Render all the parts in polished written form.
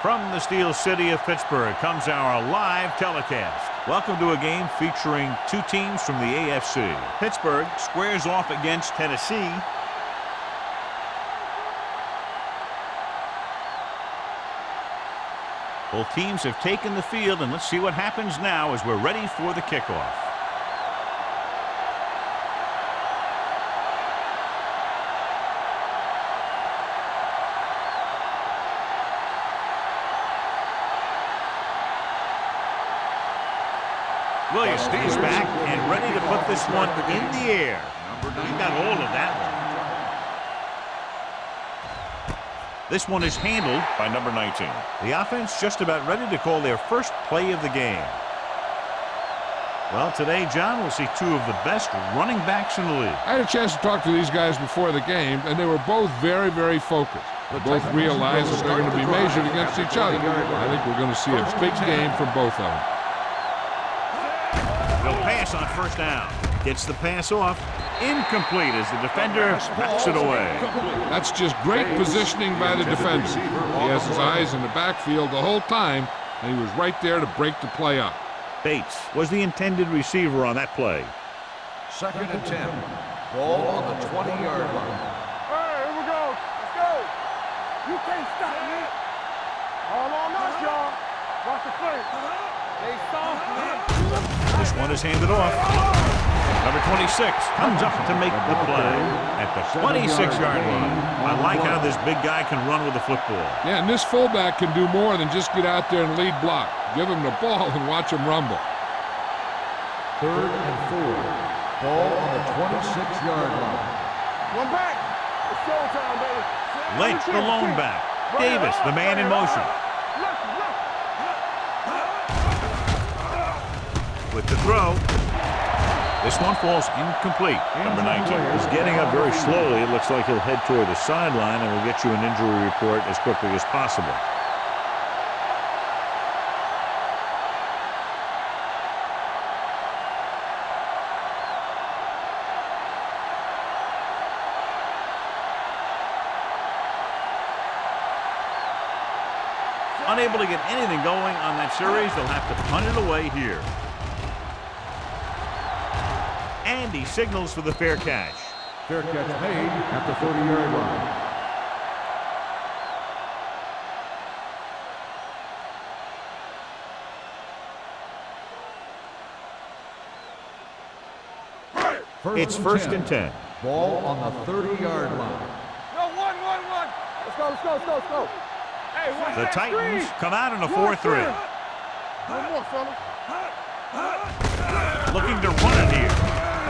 From the Steel City of Pittsburgh comes our live telecast. Welcome to a game featuring two teams from the AFC. Pittsburgh squares off against Tennessee. Both teams have taken the field, and let's see what happens now as we're ready for the kickoff. Williams is back and ready to put this one in the air. He got hold of that one. This one is handled by number 19. The offense just about ready to call their first play of the game. Well, today, John, we'll see two of the best running backs in the league. I had a chance to talk to these guys before the game, and they were both very, very focused. They both realize that they're going to be measured against each other. I think we're going to see a big game from both of them. They'll pass on first down. Gets the pass off. Incomplete as the defender knocks it away. That's just great positioning by the defender. He has his eyes in the backfield the whole time, and he was right there to break the play up. Bates was the intended receiver on that play. 2nd and 10. Ball on the 20-yard line. Hey, here we go. Let's go. You can't stop me. All on us, y'all. Watch the play. They soft, man. This one is handed off. Number 26 comes up to make the play at the 26-yard line. I like how this big guy can run with the football. Yeah, and this fullback can do more than just get out there and lead block. Give him the ball and watch him rumble. 3rd and 4. Ball on the 26-yard line. One back. It's showtime, baby. Lynch, the lone back. Davis, the man in motion. With the throw. This one falls incomplete. Number 19 is getting up very slowly. It looks like he'll head toward the sideline, and we'll get you an injury report as quickly as possible. Unable to get anything going on that series, they'll have to punt it away here. And he signals for the fair catch. Fair catch made at the 30-yard line. It's 1st and 10. Ball on the 30-yard line. No, one. Let's go. Hey, the Titans come out in a 4-3. One more, fella. Looking to run it here.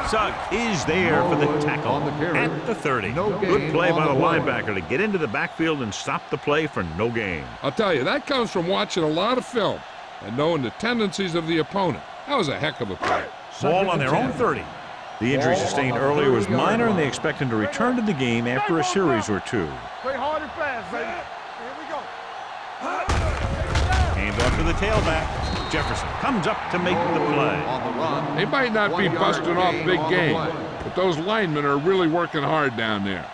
Sugg is there for the tackle at the 30. Good play by the linebacker to get into the backfield and stop the play for no gain. I'll tell you, that comes from watching a lot of film and knowing the tendencies of the opponent. That was a heck of a play. Ball on their own 30. The injury sustained earlier was minor, and they expect him to return to the game after a series or two. Play hard and fast, baby. Here we go. Hand off to the tailback. Jefferson comes up to make the play. They might not be busting off big game, but those linemen are really working hard down there.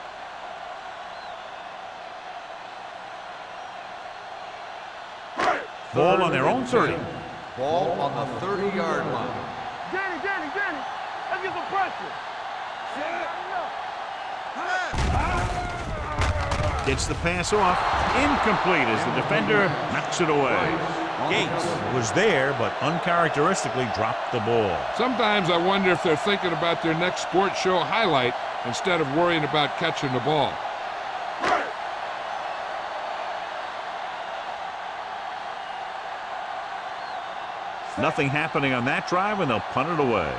Ball on their own 30. Ball on the 30-yard line. Danny. Let's get some pressure. Gets the pass off. Incomplete as the defender knocks it away. Gates was there, but uncharacteristically dropped the ball. Sometimes I wonder if they're thinking about their next sports show highlight instead of worrying about catching the ball. Nothing happening on that drive, and they'll punt it away.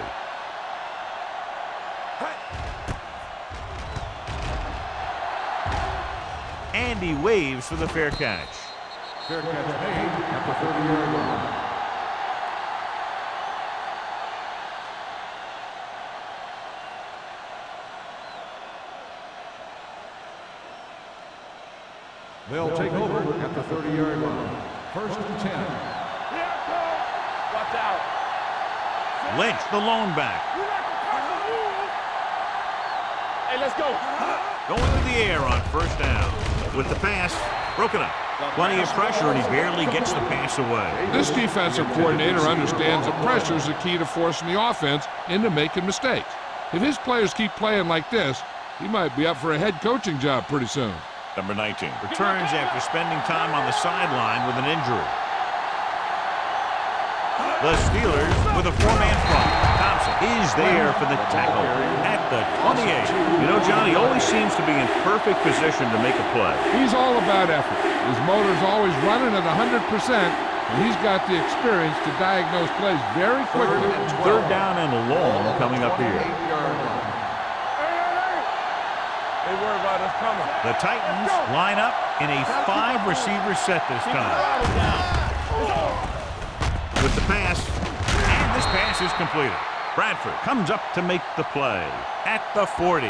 And he waves for the fair catch. Fair catch made at the 30-yard line. They'll take over at the 30-yard line. 1st and 10. Watch out. Lynch, the lone back. Hey, let's go. Going to the air on first down. With the pass, broken up. Plenty of pressure, and he barely gets the pass away. This defensive coordinator understands that pressure is the key to forcing the offense into making mistakes. If his players keep playing like this, he might be up for a head coaching job pretty soon. Number 19 returns after spending time on the sideline with an injury. The Steelers with a four-man front. Thompson is there for the tackle at the 28. You know, John, he always seems to be in perfect position to make a play. He's all about effort. His motor's always running at 100%, and he's got the experience to diagnose plays very quickly. Third down and long coming up here. They worry about us coming. The Titans line up in a 5-receiver set this time. With the pass, and this pass is completed. Bradford comes up to make the play at the 40.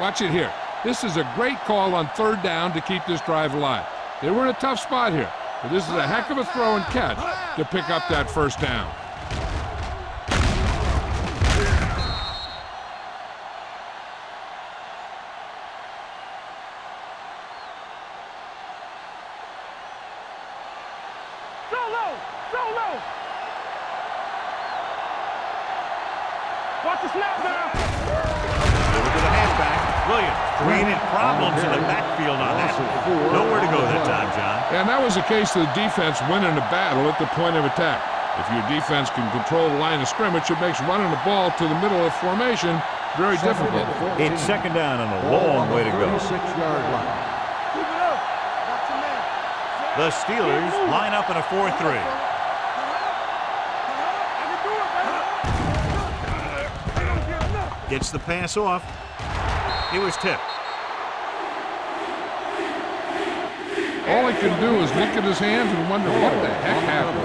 Watch it here. This is a great call on third down to keep this drive alive. They were in a tough spot here, but this is a heck of a throw and catch to pick up that first down. Watch the snap now. Over to the halfback. Williams created problems in the backfield on that. Nowhere to go that time, John. And that was a case of the defense winning the battle at the point of attack. If your defense can control the line of scrimmage, it makes running the ball to the middle of formation very difficult. It's second down and a long way to go. 36-yard line. Keep it up. Watch the man. The Steelers line up in a 4-3. Gets the pass off. He was tipped. All he can do is look at his hands and wonder what the heck happened.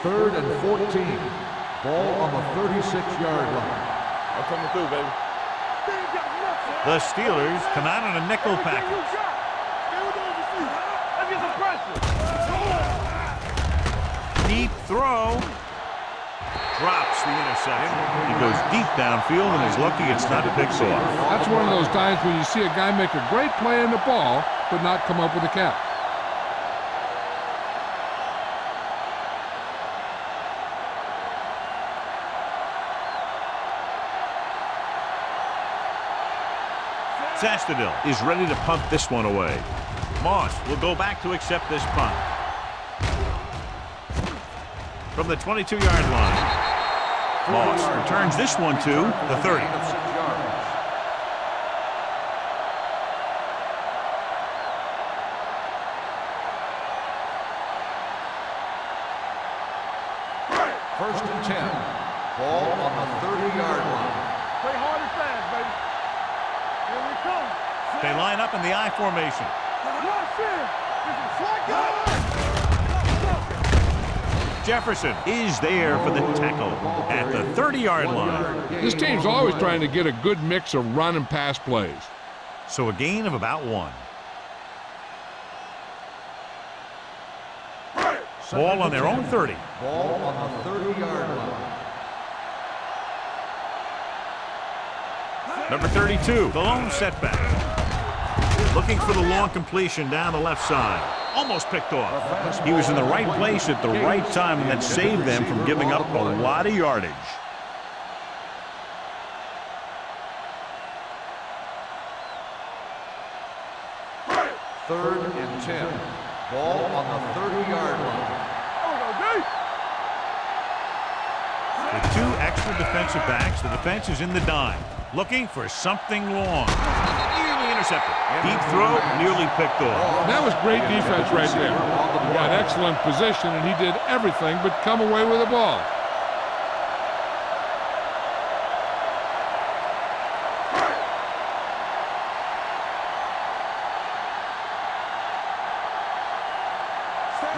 Third and 14. Ball on the 36-yard line. I'm coming through, baby. The Steelers come out in a nickel package. Deep throw. Drops the interception. He goes deep downfield and is lucky it's not picked off. That's one of those times when you see a guy make a great play in the ball, but not come up with a catch. Sastadil is ready to punt this one away. Moss will go back to accept this punt. From the 22-yard line. Moss returns this one to the 30. First and 10. Ball on the 30-yard line. Play hard and fast, baby. Here we come. They line up in the I formation. Jefferson is there for the tackle at the 30-yard line. This team's always trying to get a good mix of run and pass plays. So a gain of about 1. Ball on their own 30. Ball on the 30-yard line. Number 32, the lone setback. Looking for the long completion down the left side. Almost picked off. He was in the right place at the right time, and that saved them from giving up a lot of yardage. Third and 10. Ball on the 30-yard line. With 2 extra defensive backs, the defense is in the dime. Looking for something long. Nearly intercepted. Deep throw, nearly picked off. That was great defense right there. He got excellent position, and he did everything but come away with the ball.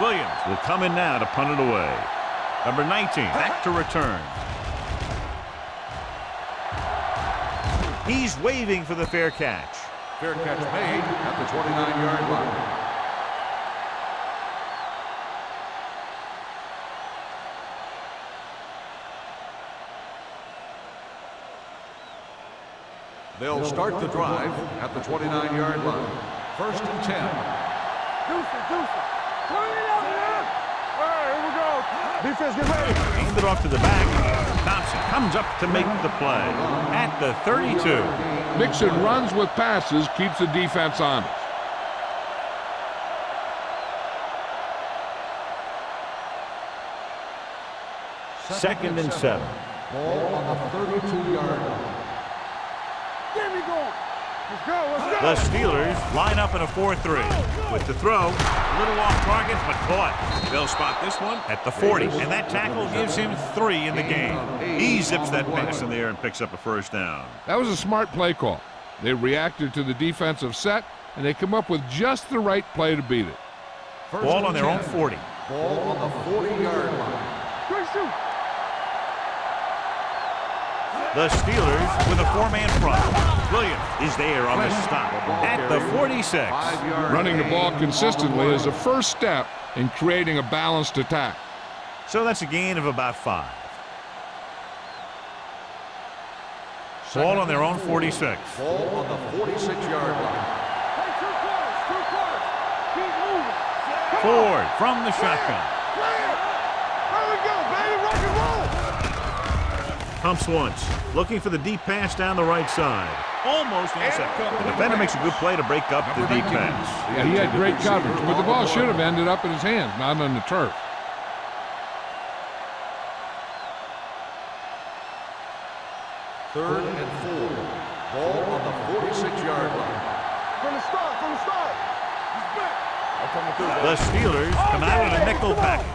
Williams will come in now to punt it away. Number 19, back to return. He's waving for the fair catch. Fair catch made at the 29-yard line. They'll start the drive at the 29-yard line. First and 10. Deuce it. Turn it up, man. All right, here we go. Defense, get ready. Hand it off to the back. Thompson comes up to make the play at the 32. Mixon runs with passes, keeps the defense honest. Second and 7. Ball on the 32-yard line. Get me going. Let's go. The Steelers line up in a 4-3. With the throw, a little off target, but caught. They'll spot this one at the 40, and that tackle gives him 3 in the game. He zips that pass in the air and picks up a first down. That was a smart play call. They reacted to the defensive set, and they come up with just the right play to beat it. Ball on their own 40. Ball on the 40-yard line. Quick shoot. The Steelers with a 4-man front. Williams is there on the stop at the 46. Running the ball consistently is the first step in creating a balanced attack. So that's a gain of about 5. Ball on their own 46. Ball on the 46-yard line. Hey, 2 quarters. Keep moving. Ford from the shotgun. Play it. There we go, baby. Rock and roll. Pumps once. Looking for the deep pass down the right side. Almost intercepted. The defender makes a good play to break up the deep pass. Yeah, he had great coverage, but the ball should have ended up in his hands, not on the turf. Third and 4. Ball on the 46-yard line. From the start. The Steelers come out in a nickel package.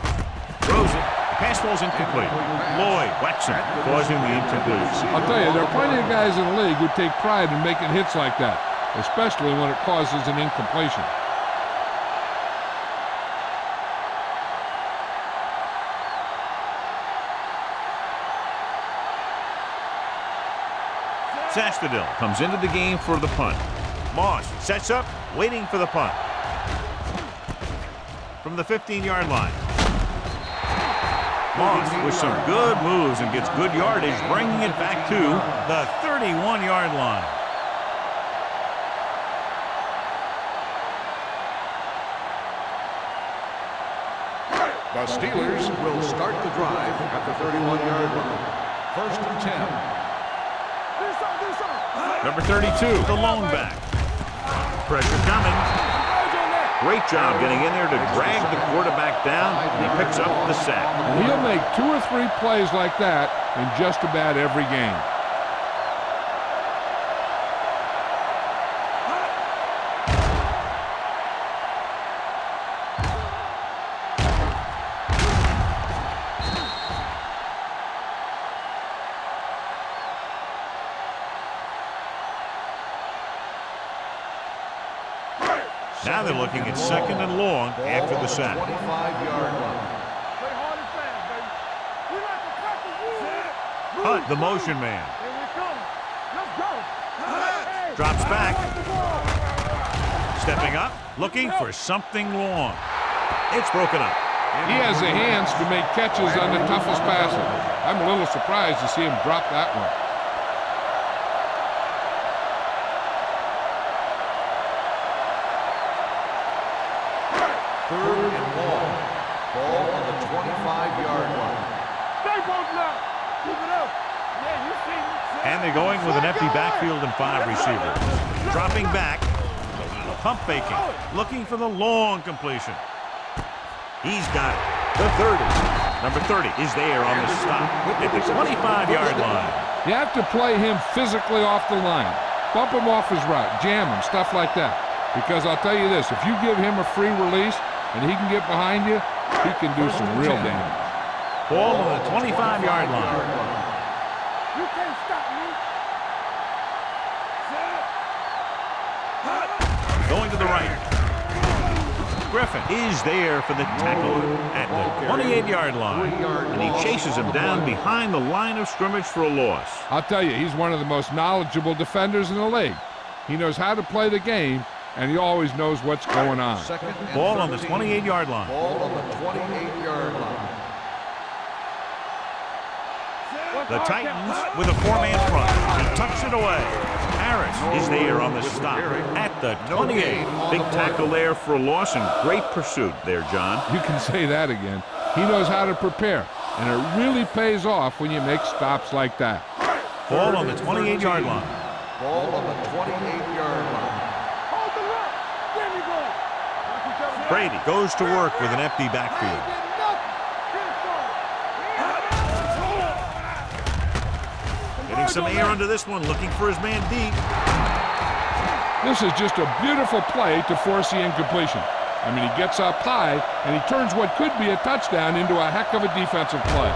Throws it. Pass falls incomplete. Lloyd whacks him, causing the incompletion. I'll tell you, there are plenty of guys in the league who take pride in making hits like that, especially when it causes an incompletion. Sastadil comes into the game for the punt. Moss sets up, waiting for the punt. From the 15-yard line. Moss with some good moves and gets good yardage, bringing it back to the 31-yard line. The Steelers will start the drive at the 31-yard line. First and 10. Number 32, the lone back. Pressure coming. Great job getting in there to drag the quarterback down, and he picks up the sack. And he'll make 2 or 3 plays like that in just about every game. Now they're looking at second and long after the sack. 25-yard line. Play hard and fast, baby. We like to cut the wood. Hunt, the motion man. Here we come. Let's go. Hey. Drops back. Stepping up, looking for something long. It's broken up. He has the hands to make catches on the toughest passes. I'm a little surprised to see him drop that one. Third and long. Ball on the 25-yard line. Stay both now. Keep it up. Yeah, you see me. And they're going with an empty backfield and 5 receivers. Dropping back. Pump faking. Looking for the long completion. He's got it. The 30. Number 30 is there on the stop at the 25-yard line. You have to play him physically off the line. Bump him off his route, jam him, stuff like that. Because I'll tell you this, if you give him a free release and he can get behind you, he can do some real damage. Ball on the 25-yard line. You can't stop me. Going to the right. Griffin is there for the tackle at the 28-yard line. And he chases him down behind the line of scrimmage for a loss. I'll tell you, he's one of the most knowledgeable defenders in the league. He knows how to play the game, and he always knows what's going on. Ball on the 28-yard line. Ball on the 28-yard line. The Titans with a 4-man front. He tucks it away Harris is there on the stop at the 28. Big tackle there for a loss and great pursuit there, John. You can say that again. He knows how to prepare, and it really pays off when you make stops like that. Ball on the 28-yard line. Ball on the 28-yard line. Hold the rock. There we go. Brady goes to work with an empty backfield. Getting some air under this one, looking for his man deep. This is just a beautiful play to force the incompletion. I mean, he gets up high, and he turns what could be a touchdown into a heck of a defensive play.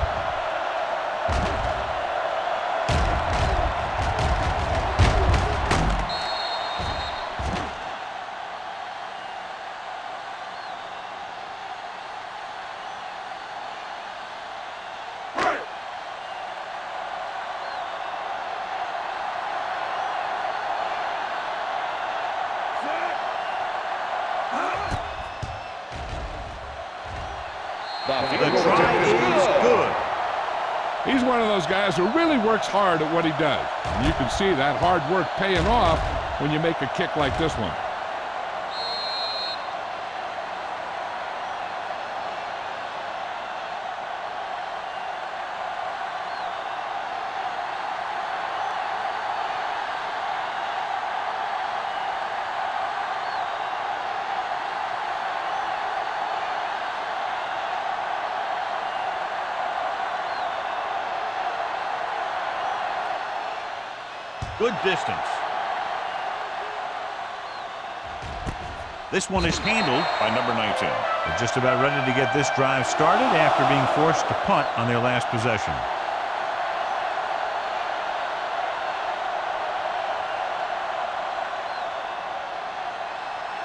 The try is good. He's one of those guys who really works hard at what he does. And you can see that hard work paying off when you make a kick like this one. Good distance. This one is handled by number 19. They're just about ready to get this drive started after being forced to punt on their last possession.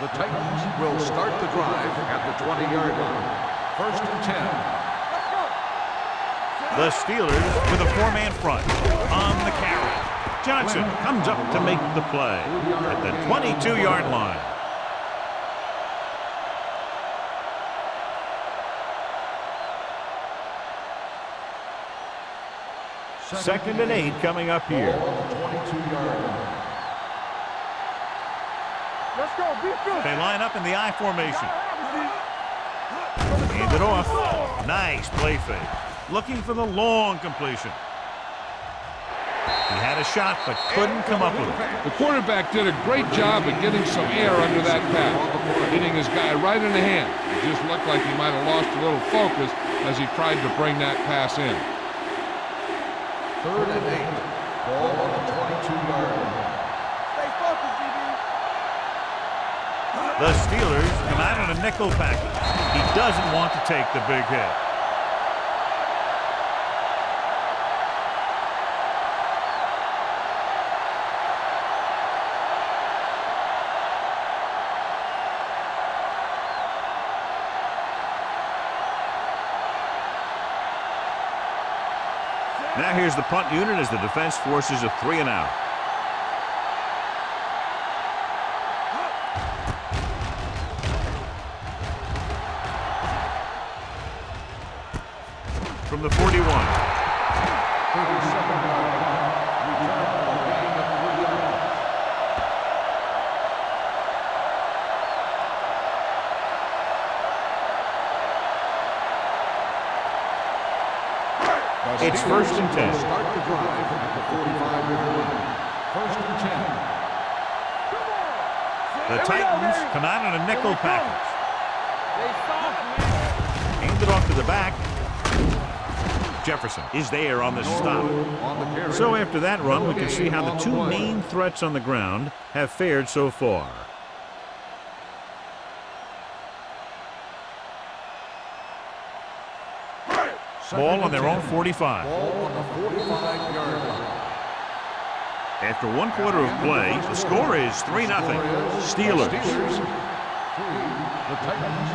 The Titans will start the drive at the 20-yard line. First and 10. The Steelers with a four-man front on the carry. Johnson comes up to make the play at the 22-yard line. Second and 8 coming up here. Let's go. They line up in the I formation. Hand it off. Nice play fake. Looking for the long completion. He had a shot, but couldn't come up with it. The quarterback did a great job of getting some air under that pass, hitting his guy right in the hand. It just looked like he might have lost a little focus as he tried to bring that pass in. Third and 8. Ball on the 22-yard line. Stay focused, DB. The Steelers come out on a nickel package. He doesn't want to take the big hit. Now here's the punt unit as the defense forces a 3-and-out. From the 41. It's first and 10. Start the drive at the 45-yard line. First and 10. The Titans come out on a nickel package. Hand it off to the back. Jefferson is there on the stop. So after that run, we can see how the two main threats on the ground have fared so far. Ball on their own 45. Ball on the 45-yard line. After one quarter of play, the score is 3-0. Steelers. The Titans,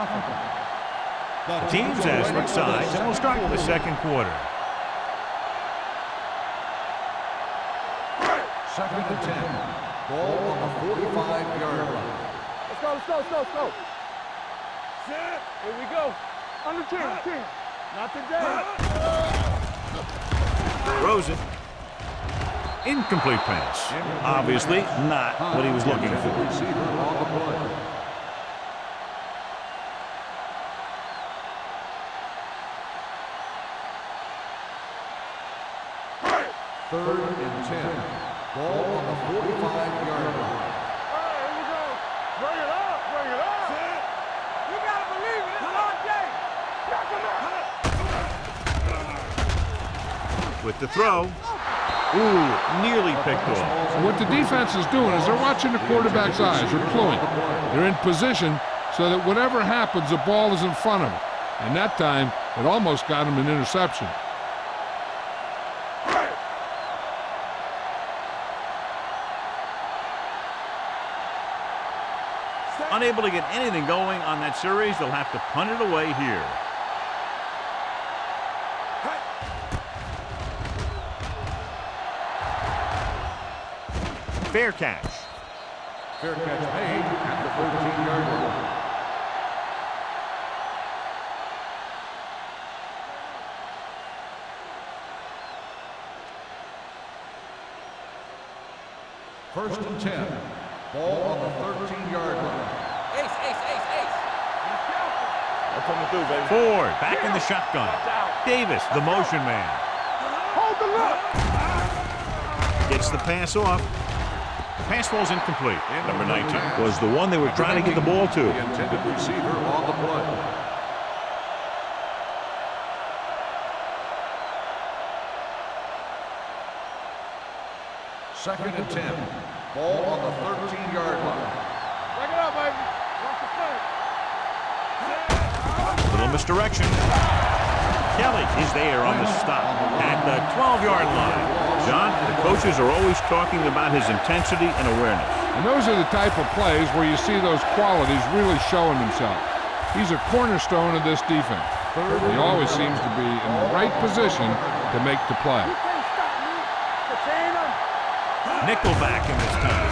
nothing. The teams as switch sides, and we'll start the second quarter. Second and 10. Ball on the 45-yard line. Let's go. Here we go. Under 10. Not today. Throws it. Incomplete pass. Obviously not what he was looking for. Receiver on the play. Third and 10. Ball on the 45-yard line. Hey, here we go. Bring it up, bring it up. You gotta believe it. It's our day. Knock him out. With the throw. Ooh, nearly picked off. What the defense is doing is they're watching the quarterback's eyes. They're cluing. They're in position so that whatever happens, the ball is in front of them. And that time, it almost got him an interception. Unable to get anything going on that series, they'll have to punt it away here. Fair catch. Fair catch made at the 13-yard line. First and 10. Ball on the 13-yard line. Ace, ace, ace, ace. That's coming through, baby. Ford back in the shotgun. Davis, the motion man. Hold the look. Gets the pass off. The pass falls incomplete. Number 19 was the one they were trying to get the ball to. The intended receiver on the play. Second and 10. Ball on the 13-yard line. Break it up, baby. Watch the play. Little misdirection. Kelly is there on the stop at the 12-yard line. John, the coaches are always talking about his intensity and awareness. And those are the type of plays where you see those qualities really showing themselves. He's a cornerstone of this defense. He always seems to be in the right position to make the play. You can't stop me. Contain him. Nickelback in this time.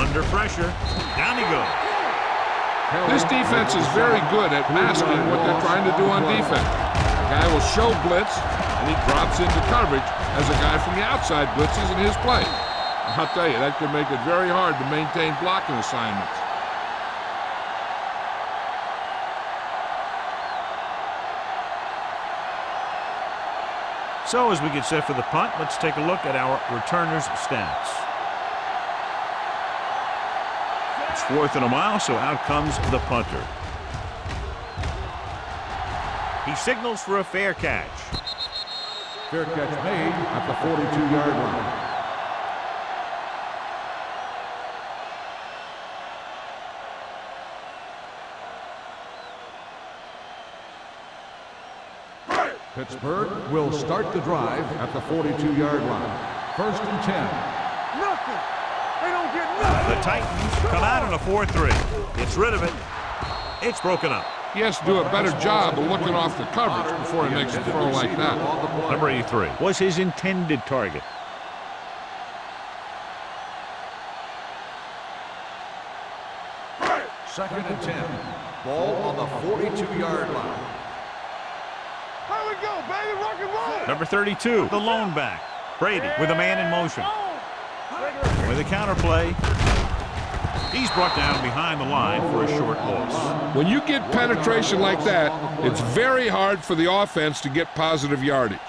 Under pressure. Down he goes. This defense is very good at masking what they're trying to do on defense. The guy will show blitz, and he drops into coverage as a guy from the outside blitzes in his play. I'll tell you, that could make it very hard to maintain blocking assignments. So as we get set for the punt, let's take a look at our returners' stats. It's 4th and a mile, so out comes the punter. He signals for a fair catch. Fair catch made at the 42-yard line. Pittsburgh will start the drive at the 42-yard line. First and 10. Nothing. They don't get nothing. The Titans come out in a 4-3. Gets rid of it. It's broken up. He has to do a better job of looking off the coverage before he makes a throw like that. Number 83 was his intended target. Second and 10. Ball on the 42-yard line. Here we go, baby. Rock and roll. Number 32, the lone back. Brady with a man in motion. With a counterplay. He's brought down behind the line for a short loss. When you get penetration like that, it's very hard for the offense to get positive yardage.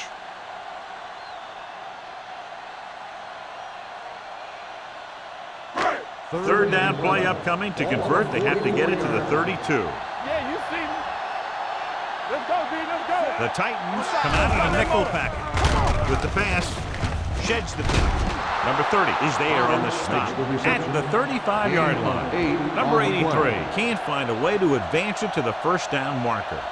Third down play upcoming. To convert, they have to get it to the 32. Yeah, you see me. Let's go, D. Let's go. The Titans come out in a nickel package. With the pass, sheds the penalty. Number 30 is there on the stop at the 35-yard line. Number 83 can't find a way to advance it to the first down marker.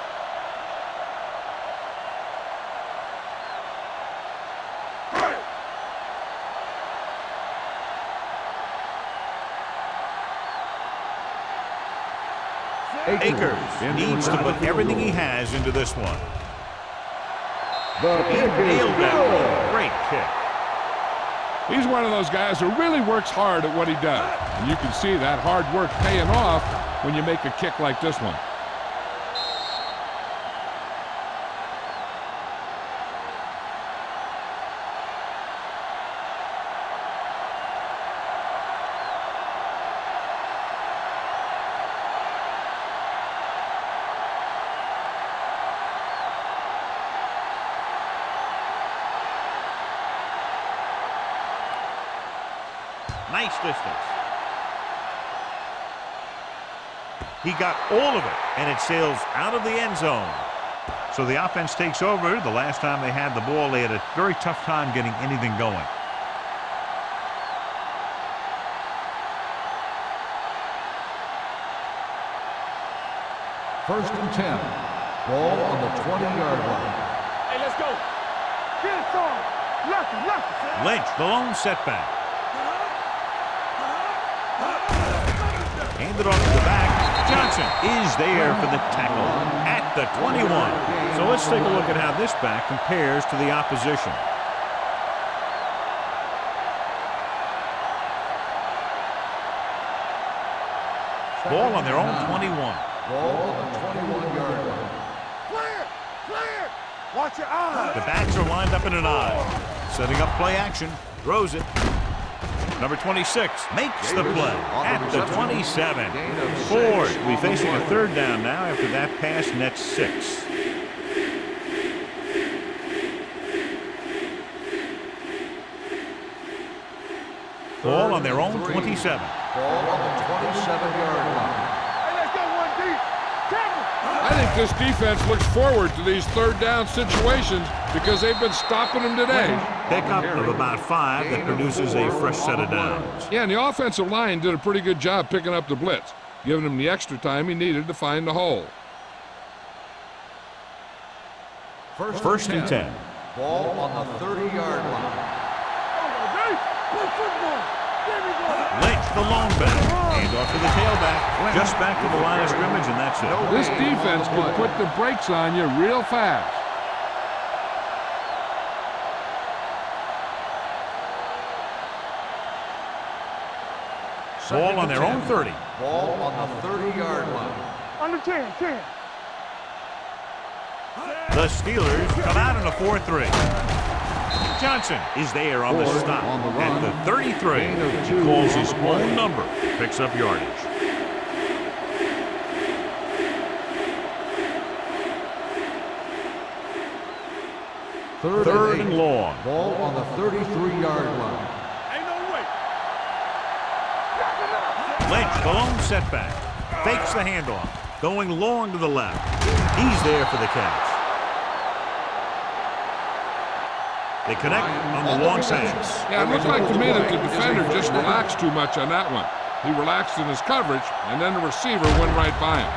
Akers needs to put everything he has into this one. He nailed that one. Great kick. He's one of those guys who really works hard at what he does. And you can see that hard work paying off when you make a kick like this one. Nice distance. He got all of it, and it sails out of the end zone. So the offense takes over. The last time they had the ball, they had a very tough time getting anything going. First and 10. Ball on the 20-yard line. Hey, let's go. Get it, son. Left. Lynch, the lone setback. Handed off to the back. Johnson is there for the tackle at the 21. So let's take a look at how this back compares to the opposition. Ball on their own 21. Ball on the 21-yard line. Clear. Watch your eyes. The backs are lined up in an I. Setting up play action. Throws it. Number 26 makes the play at the 27. Ford will be facing a third down now after that pass nets 6. Ball on their own 27. Ball on the 27-yard line. Hey, let's go one deep. Tackle. I think this defense looks forward to these third down situations because they've been stopping them today. Pickup of about 5 that produces a fresh set of downs. Yeah, and the offensive line did a pretty good job picking up the blitz, giving him the extra time he needed to find the hole. First and 10. Ball on the 30-yard line. Play football. There we go. Lynch, the lone back. Hand off to the tailback. Just back to the line of scrimmage, and that's it. This defense can put the brakes on you real fast. Ball on their own 30. Ball on the 30-yard line. Under 10. The Steelers come out in a 4-3. Johnson is there on the Ford stop on the run. at the 33. Gain of He 2 calls on his the play. own number, picks up yardage. Third and long. Ball on the 33-yard line. Ain't no way. Lynch, the lone setback, fakes the handoff, going long to the left. He's there for the catch. They connect on the long pass. Yeah, it looked like to me that the defender just relaxed too much on that one. He relaxed in his coverage, and then the receiver went right by him.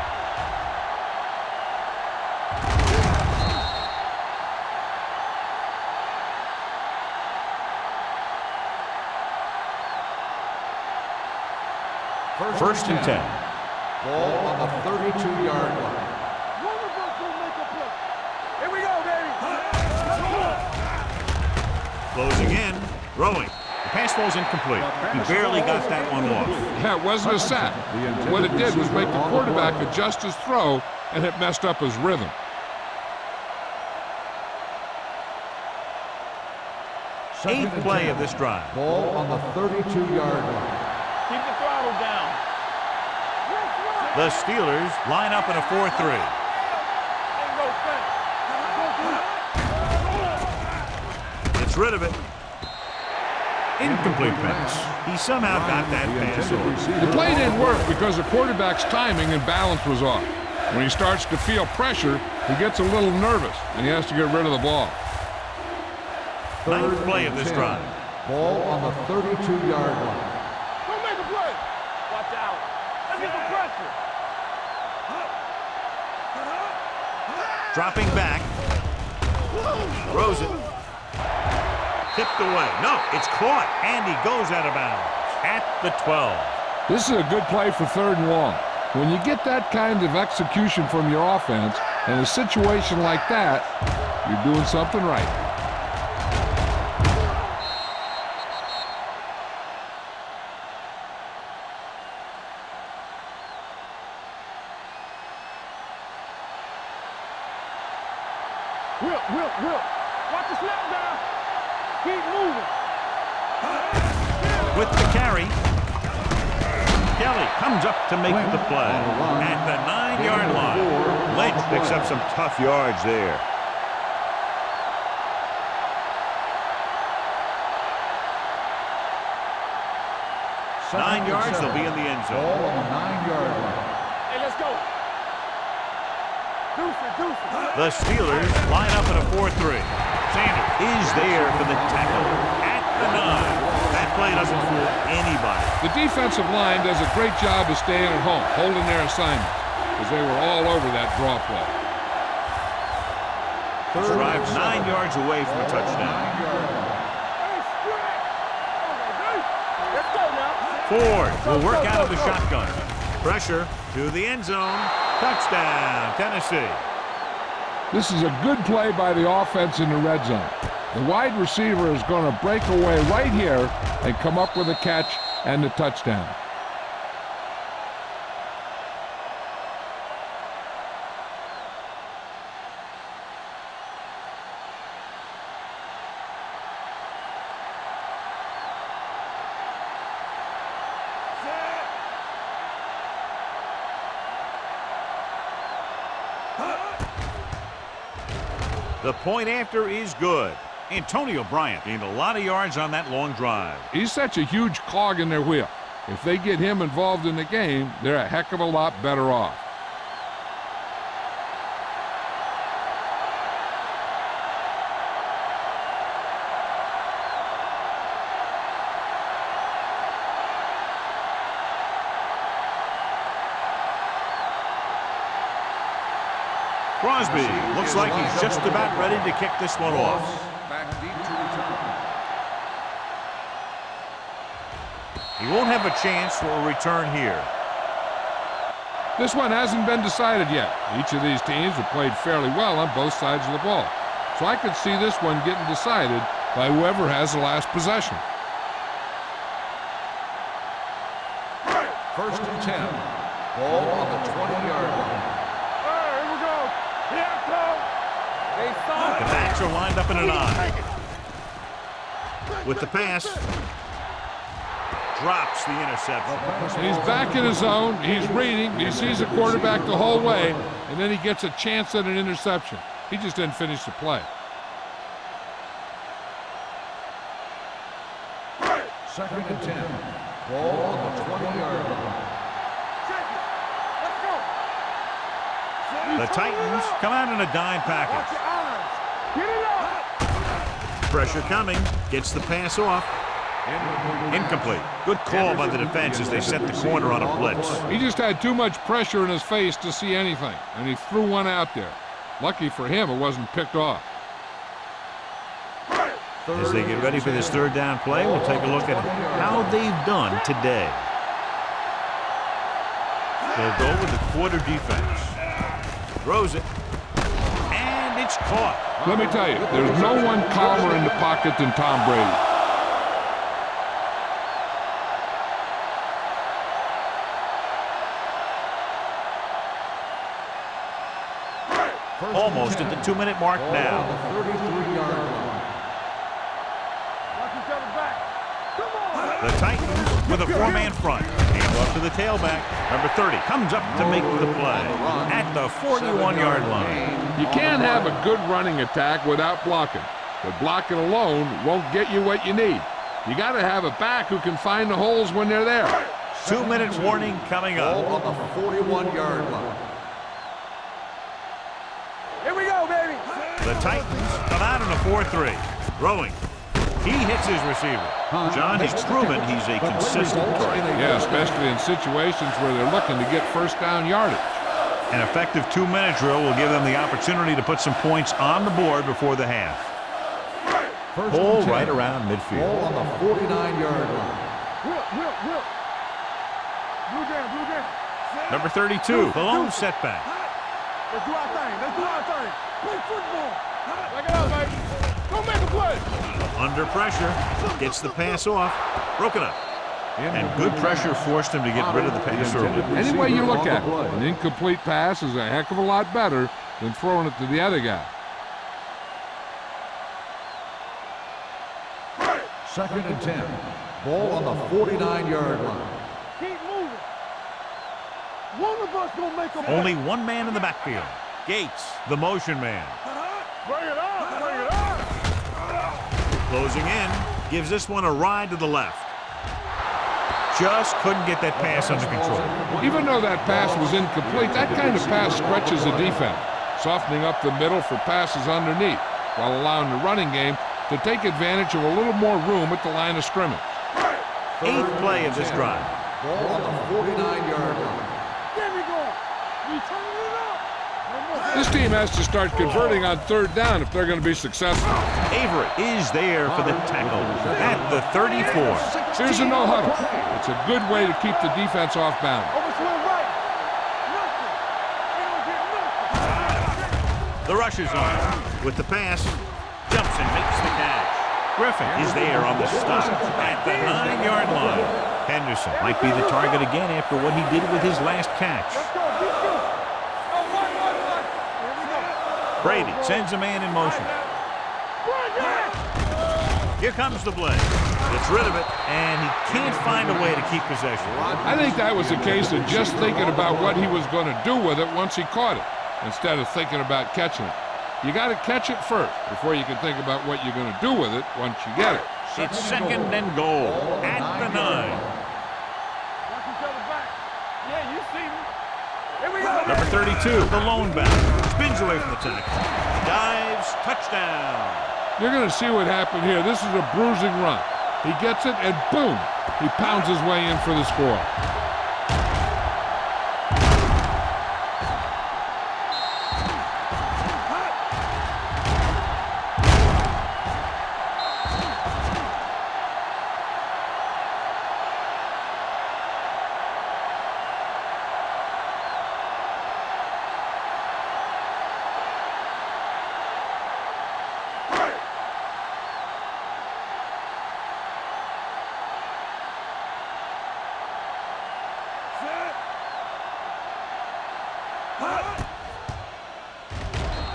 First and 10. Ball on the 32-yard line. Wonderful to make a play. Here we go, baby. Closing in, throwing. The pass ball's incomplete. He barely got that one off. Yeah, it wasn't a sack. What it did was make the quarterback adjust his throw, and it messed up his rhythm. Second Eighth and play 10. of this drive. Ball on the 32-yard line. Keep the throttle down. The Steelers line up in a 4-3. Ain't no thing. Gets rid of it. Incomplete pass. He somehow got that pass off. The play didn't work because the quarterback's timing and balance was off. When he starts to feel pressure, he gets a little nervous, and he has to get rid of the ball. Ninth play of this drive. Ball on the 32-yard line. Don't make a play. Watch out. Let's get the pressure. Dropping back. Throws it. Tipped away. No, it's caught. And he goes out of bounds at the 12. This is a good play for third and long. When you get that kind of execution from your offense in a situation like that, you're doing something right. Will. Watch the snap down. Keep moving. With the carry. Kelly comes up to make the play at the 9-yard line. Lynch picks up some tough yards there. 9 yards, they'll be in the end zone. Ball on the 9-yard line. Hey, let's go. The Steelers line up in a 4-3. Sanders is there for the tackle at the 9. That play doesn't fool anybody. The defensive line does a great job of staying at home, holding their assignments, because they were all over that draw play. Drive 9 yards away from a touchdown. Let's go now. Ford will work out of the shotgun. Pressure to the end zone. Touchdown, Tennessee. This is a good play by the offense in the red zone. The wide receiver is going to break away right here and come up with a catch and the touchdown. The point after is good. Antonio Bryant gained a lot of yards on that long drive. He's such a huge cog in their wheel. If they get him involved in the game, they're a heck of a lot better off. Crosby looks like he's just about ready to kick this one off. Back deep to return. He won't have a chance for a return here. This one hasn't been decided yet. Each of these teams have played fairly well on both sides of the ball. So I could see this one getting decided by whoever has the last possession. First and 10. Ball on the 20-yard line. The backs are lined up in an I. With the pass, drops the interception. He's back in his zone. He's reading. He sees the quarterback the whole way, and then he gets a chance at an interception. He just didn't finish the play. Second and 10. Ball on the 20-yard line. The Titans come out in a dime package. Pressure coming. Gets the pass off. Incomplete. Good call by the defense as they set the corner on a blitz. He just had too much pressure in his face to see anything, and he threw one out there. Lucky for him, it wasn't picked off. As they get ready for this third down play, we'll take a look at how they've done today. They'll go with the quarter defense. Throws it. And it's caught. Let me tell you, there's no one calmer in the pocket than Tom Brady. Almost at the 2-minute mark now. 33-yard line. The Titans with a 4-man front. Hand off to the tailback. Number 30 comes up to make the play at the 41-yard line. You can't have a good running attack without blocking, but blocking alone won't get you what you need. You got to have a back who can find the holes when they're there. 2-minute warning coming Ball up. on the 41-yard line. Here we go, baby. The Titans come out in a 4-3. Throwing. He hits his receiver. John, he's proven he's a consistent threat. Yeah, especially in situations where they're looking to get first down yardage. An effective 2-minute drill will give them the opportunity to put some points on the board before the half. Ball right around midfield. Ball on the 49-yard line. Blue down. Number 32, the lone setback. Let's do our thing. Play football. Back it up, baby. Go make a play. Under pressure, gets the pass off, broken up. And good pressure forced him to get rid of the pass early. Any way you look at it, an incomplete pass is a heck of a lot better than throwing it to the other guy. Second and 10. Ball on the 49-yard line. Keep moving. One of us gonna make a play. Only one man in the backfield. Gates, the motion man. Bring it on. Closing in, gives this one a ride to the left. just couldn't get that pass under control. Even though that pass was incomplete, that kind of pass stretches the defense, softening up the middle for passes underneath, while allowing the running game to take advantage of a little more room at the line of scrimmage. 8th play of this drive. Ball on the 49-yard line. There we go. We turning it up. This team has to start converting on 3rd down if they're going to be successful. Avery is there for the tackle at the 34. Here's a no huddle. It's a good way to keep the defense off balance. Overswing right. Nothing. They don't get nothing. The rush is on. With the pass, jumps and makes the catch. Griffin is there on the stop at the 9-yard line. Henderson might be the target again after what he did with his last catch. Let's go. Keep shooting. Oh, one. Here we go. Brady sends a man in motion. Here comes the blitz. Gets rid of it, and he can't find a way to keep possession. I think that was a case of just thinking about what he was going to do with it once he caught it, instead of thinking about catching it. You got to catch it first before you can think about what you're going to do with it once you get it. It's 2nd and goal at the 9. Watch each other back. Yeah, you see me. Here we go. Number 32, the lone back, spins away from the tackle. Dives, touchdown. You're going to see what happened here. This is a bruising run. He gets it, and boom, he pounds his way in for the score.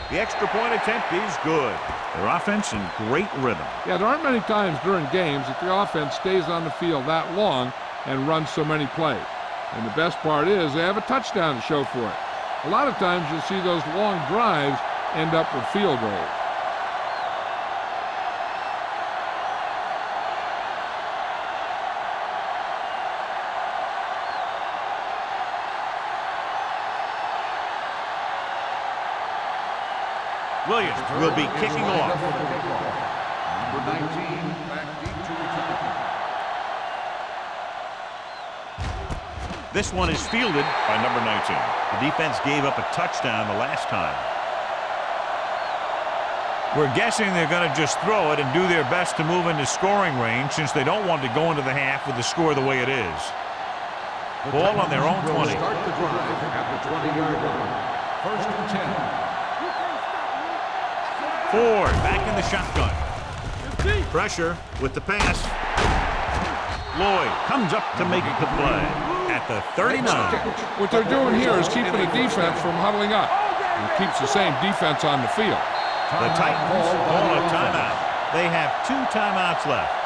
The extra point attempt is good. Their offense in great rhythm. Yeah, there aren't many times during games that the offense stays on the field that long and runs so many plays. And the best part is they have a touchdown to show for it. A lot of times you'll see those long drives end up with field goals. Williams will be kicking off. Number 19, back deep to return. This one is fielded by number 19. The defense gave up a touchdown the last time. We're guessing they're going to just throw it and do their best to move into scoring range since they don't want to go into the half with the score the way it is. Ball on their own 20. Start the drive at the 20-yard line. 1st and 10. Ford back in the shotgun. Pressure with the pass. Lloyd comes up to make the play at the 39. What they're doing here is keeping the defense from huddling up. It keeps the same defense on the field. The Titans call a timeout. They have 2 timeouts left.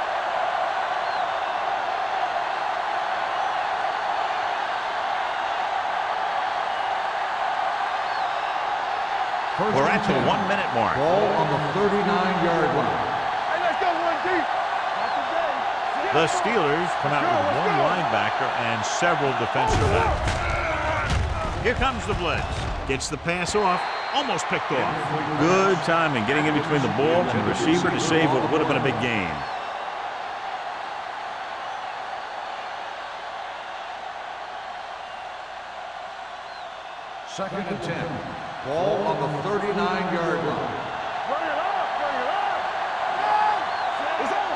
We're at the 1-minute mark. Ball on the 39-yard line. Hey, let's go one deep. The Steelers come out with 1 linebacker and several defensive backs. Here comes the blitz. Gets the pass off. Almost picked off. Good timing getting in between the ball and the receiver to save what would have been a big gain. Second and 10. Ball on the 39-yard line. Bring it up. It's on.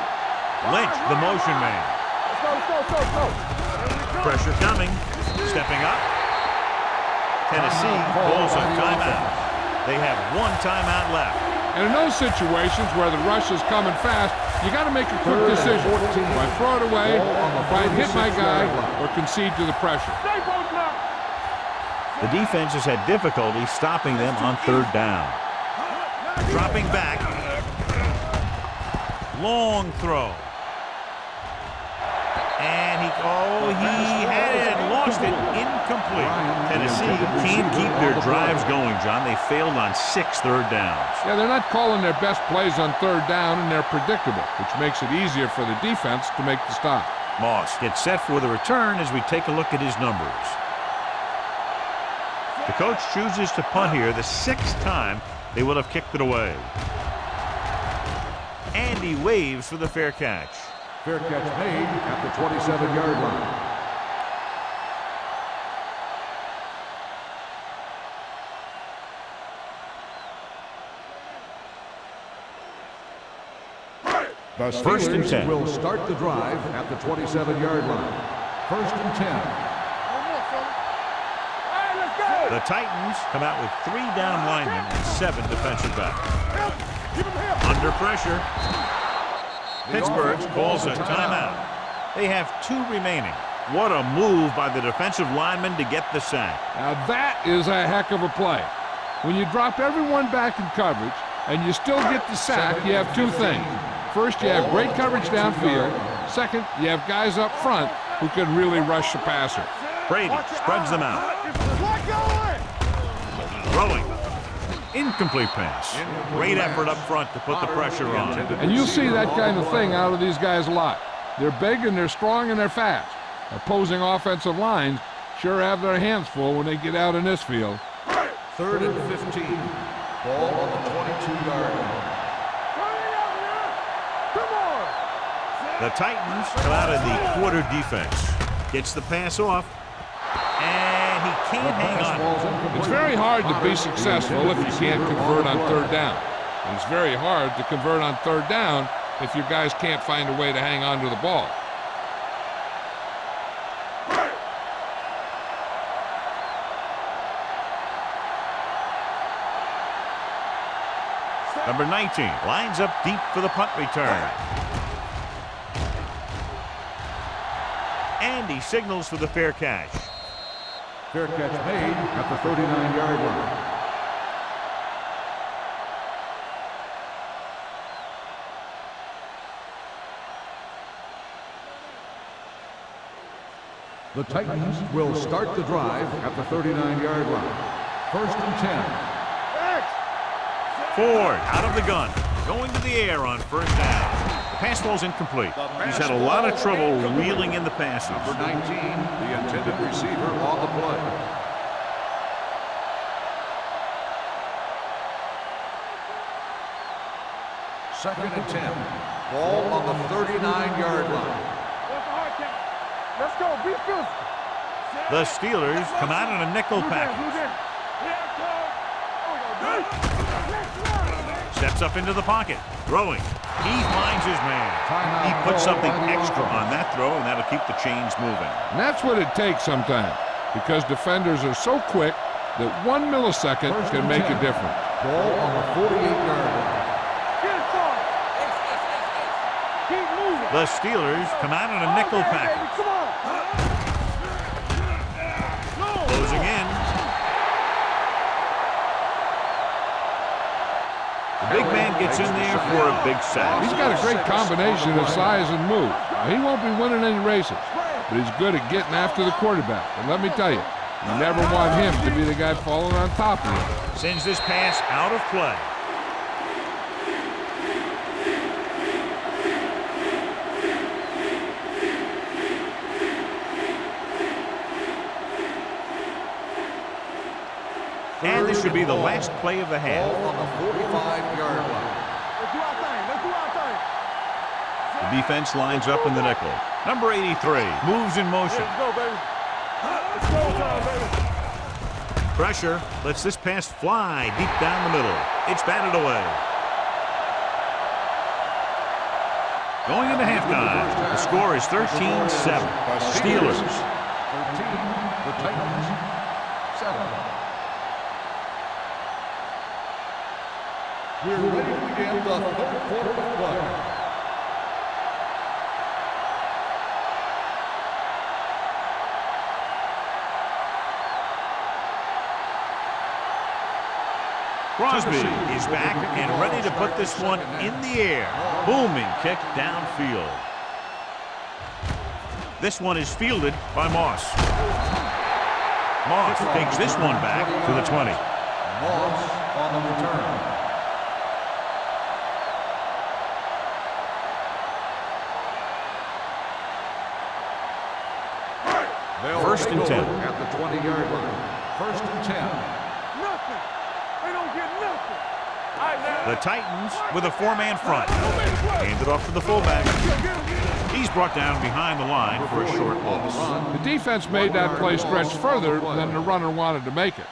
Lynch, the motion man. Let's go. Pressure coming. Stepping up. Tennessee calls a timeout. They have 1 timeout left. And in those situations where the rush is coming fast, you got to make a quick decision. Do I throw it away, try and hit my guy, or concede to the pressure? Stay both now. The defense has had difficulty stopping them on 3rd down. Dropping back. Long throw. And he had it and lost it. Incomplete. Tennessee can't keep their drives going, John. They failed on 6 third downs. Yeah, they're not calling their best plays on 3rd down, and they're predictable, which makes it easier for the defense to make the stop. Moss gets set for the return as we take a look at his numbers. The coach chooses to punt here the 6th time they will have kicked it away. And he waves for the fair catch. Fair catch made at the 27-yard line. The First and 10. will start the drive at the 27-yard line. First and 10. The Titans come out with 3 down linemen and 7 defensive backs. Under pressure. Pittsburgh calls a timeout. They have 2 remaining. What a move by the defensive lineman to get the sack. Now that is a heck of a play. When you drop everyone back in coverage and you still get the sack, you have 2 things. First, you have great coverage downfield. Second, you have guys up front who can really rush the passer. Brady spreads them out. Throwing. Incomplete pass. Great effort up front to put the pressure on. And you'll see that kind of thing out of these guys a lot. They're big and they're strong and they're fast. Opposing offensive lines sure have their hands full when they get out in this field. 3rd and 15. Ball on the 22-yard line. The Titans come out of the quarter defense. Gets the pass off. And he can't hang on. It's very hard to be successful if you can't convert on 3rd down. And it's very hard to convert on 3rd down if your guys can't find a way to hang on to the ball. Number 19 lines up deep for the punt return. And he signals for the fair catch. Fair catch made at the 39-yard line. The Titans will start the drive at the 39-yard line. First and 10. Ford out of the gun. Going to the air on 1st down. The pass ball's incomplete. He's had a lot of trouble reeling in the passes. Number 19, the intended receiver on the play. Second and 10. Ball on the 39-yard line. Let's go. Be physical. The Steelers come out in a nickel package. Steps up into the pocket. Throwing. He finds his man. He puts something extra on that throw, and that'll keep the chains moving. And that's what it takes sometimes, because defenders are so quick that 1 millisecond can make a difference. Ball on the 48-yard line. The Steelers come out in a nickel package. Closing in. The big man gets in there for a big sack. He's got a great combination of size and move. Now, he won't be winning any races, but he's good at getting after the quarterback. And let me tell you, you never want him to be the guy falling on top of you. Sends this pass out of play. And this should be the last play of the half. Ball on the 45-yard line. Let's do our thing. Let's do our thing. The defense lines up in the nickel. Number 83 moves in motion. Let's go, baby. Let's go time, baby. Pressure lets this pass fly deep down the middle. It's batted away. Going into halftime, the score is 13-7. Steelers. 13, the Titans, 7. We're ready to begin the 3rd quarter of play. Crosby is back and ready to put this one in the air. Booming kick downfield. This one is fielded by Moss. Moss takes this one back to the 20. Moss on the return. They'll First and take 10. over at the 20-yard line. First and 10. Nothing. They don't get nothing. All right, now. The Titans with a four-man front. Hand it off to the fullback. He's brought down behind the line for a short loss. The defense made that play stretch further than the runner wanted to make it.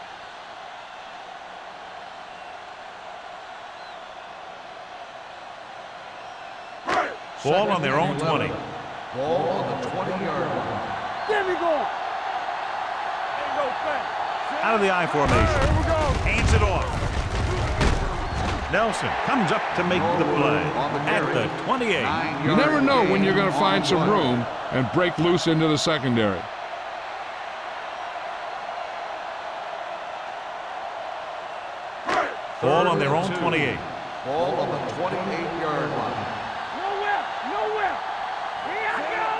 Ball on their own 20. Ball on the 20-yard line. There we go. Ain't no thing. Out of the I formation. Here we go. Hands it off. Nelson comes up to make the play at the 28. You never know when you're going to find some room and break loose into the secondary. Ball on their own 28. Ball on the 28-yard line. Nowhere. Nowhere. Here I go.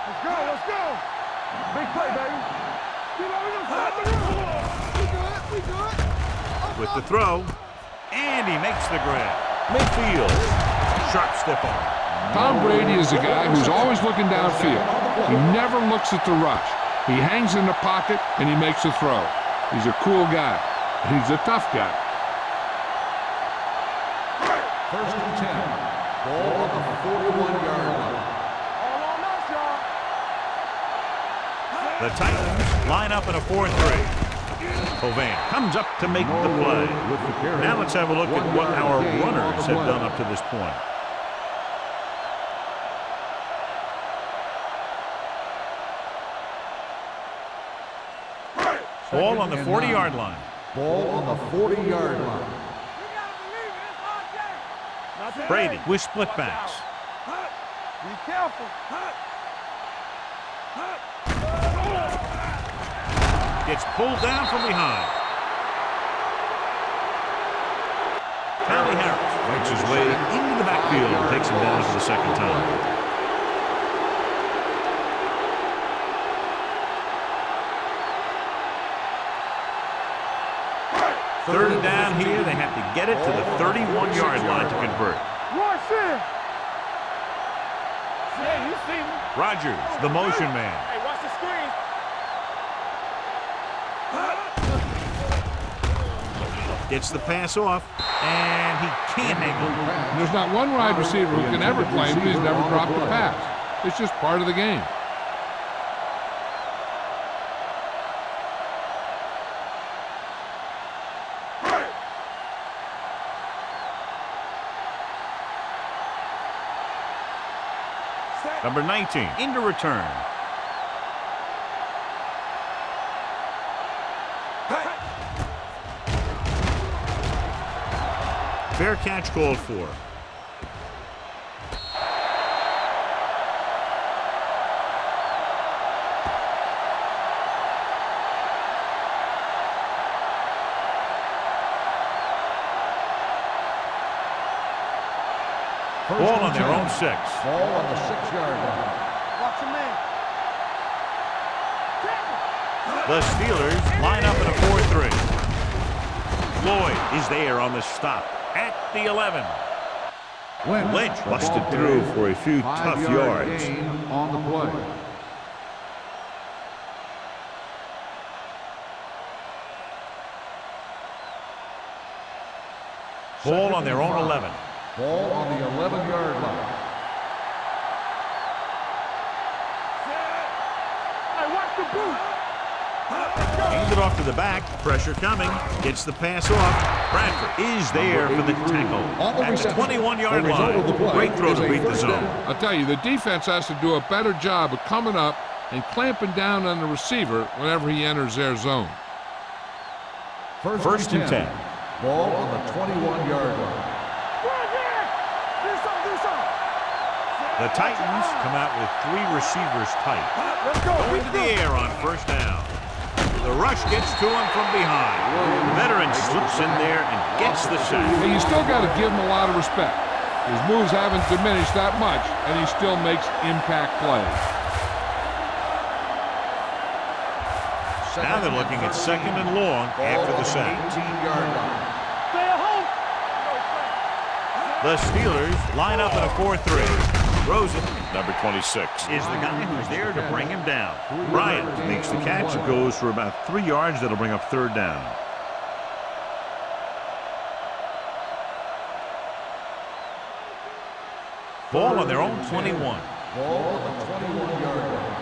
Let's go. Let's go. Big play, baby. Get over the side of the room. We good. We good. With the throw. And he makes the grab. Midfield. Sharp stiff arm. Tom Brady is a guy who's always looking downfield. He never looks at the rush. He hangs in the pocket and he makes a throw. He's a cool guy. He's a tough guy. First and 10. Ball on the 41-yard line. All on us, y'all. The Titans line up in a 4-3. Hovan comes up to make the play. Now let's have a look at what our runners have done up to this point. Ball on the 40-yard line. Ball on the 40-yard line. You gotta believe it. It's our game. Not today. Brady with split backs. Be careful. Gets pulled down from behind. Tommy Harris makes his way into the backfield and takes him down for the second time. Third and down here. They have to get it to the 31-yard line to convert. Rush in. Yeah, you see me. Rodgers, the motion man. Hey, watch the screen. Gets the pass off, and he can't hang on. There's not one wide receiver who can ever claim that he's never dropped a pass. It's just part of the game. Number 19, into return. Fair catch called for. Ball on their own 6. Ball on the 6-yard line. Watch your man. The Steelers line up in a 4-3. Lloyd is there on the stop at the 11. Lynch busted through for a few tough yards. On the play. Ball on their own 11. Ball on the 11-yard line. Hey, watch the boot. Hands it off to the back. Pressure coming. Gets the pass off. Bradford is there for the tackle at the 21-yard line. Great throw to beat the zone. I'll tell you, the defense has to do a better job of coming up and clamping down on the receiver whenever he enters their zone. First and 10. Ball on the 21-yard line. The Titans come out with 3 receivers tight. Let's go. Into the air on first down. The rush gets to him from behind. The veteran slips in there and gets the sack. And you still got to give him a lot of respect. His moves haven't diminished that much, and he still makes impact plays. Now they're looking at second and long after the sack. 18-yard line. Stay at home. The Steelers line up in a 4-3. Throws it. Number 26. Is the guy who's there to bring him down. Bryant makes the catch. It goes for about 3 yards. That'll bring up third down. Ball on their own 21. Ball on the 21-yard line.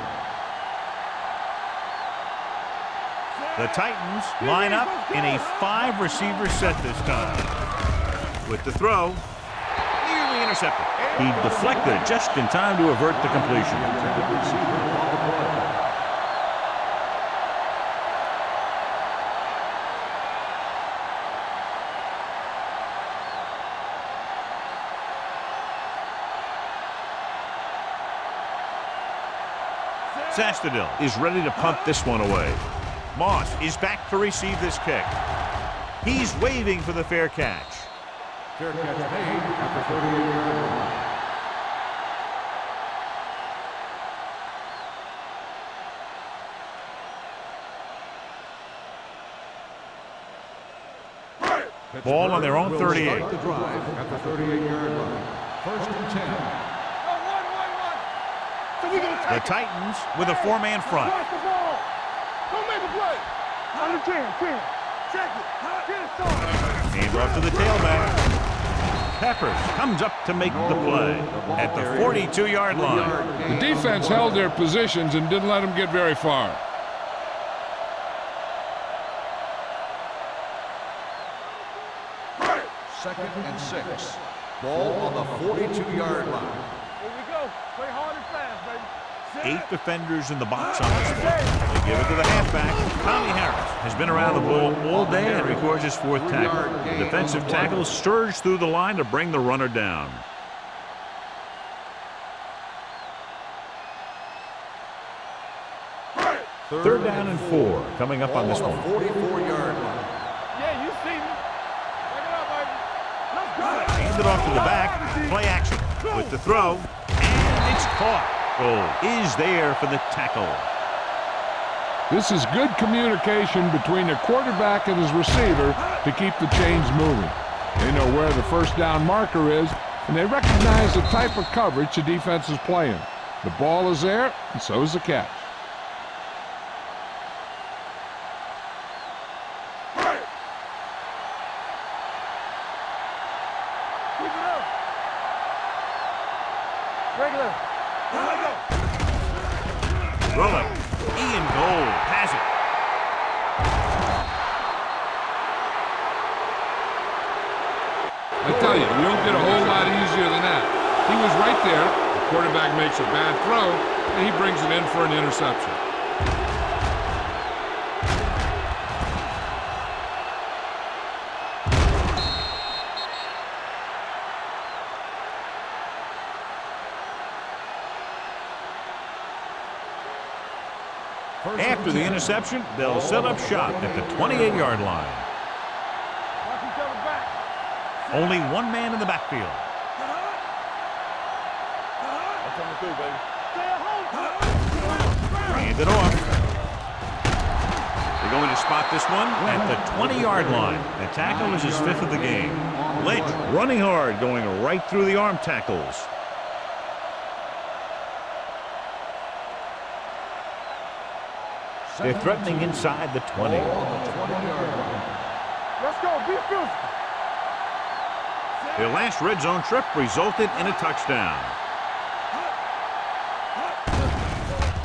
The Titans line up in a 5-receiver set this time. With the throw, nearly intercepted. He deflected it just in time to avert the completion. Sastadil is ready to punt this one away. Moss is back to receive this kick. He's waving for the fair catch. Fair catch made at the 38-yard line. Ball on their own 38. Start the drive at the 38-yard line. First and 10. The Titans with a 4-man front. Watch the ball. Don't make a play. Under 10. Check it. Get it started. Hand off to the tailback. Peppers comes up to make the play at the 42-yard line. The defense held their positions and didn't let them get very far. Second and 6. Ball on the 42-yard line. Here we go. Play hard and fast, baby. 8 defenders in the box on this one. They give it to the halfback. Tommy Harris has been around the ball all day and records his 4th tackle. The defensive tackle surged through the line to bring the runner down. Third down and 4 coming up on this one. 44-yard line. Yeah, you see me. Check it out, baby. Let's go. Hand it off to the back. Play action with the throw. And it's caught. Goal is there for the tackle. This is good communication between the quarterback and his receiver to keep the chains moving. They know where the first down marker is, and they recognize the type of coverage the defense is playing. The ball is there, and so is the catch. Keep it up. Regular. Here we go. Rolling. Ian Gold has it. I tell you, you don't get a whole lot easier than that. He was right there. The quarterback makes a bad throw, and he brings it in for an interception. After the interception, they'll set up shop at the 28-yard line. Watch each other back. Only 1 man in the backfield. I'm coming through, baby. Stay at home. Hand it off. They're going to spot this one at the 20-yard line. The tackle is his 5th of the game. Lynch running hard, going right through the arm tackles. They're threatening inside the 20. Let's go. Be physical. Their last red zone trip resulted in a touchdown.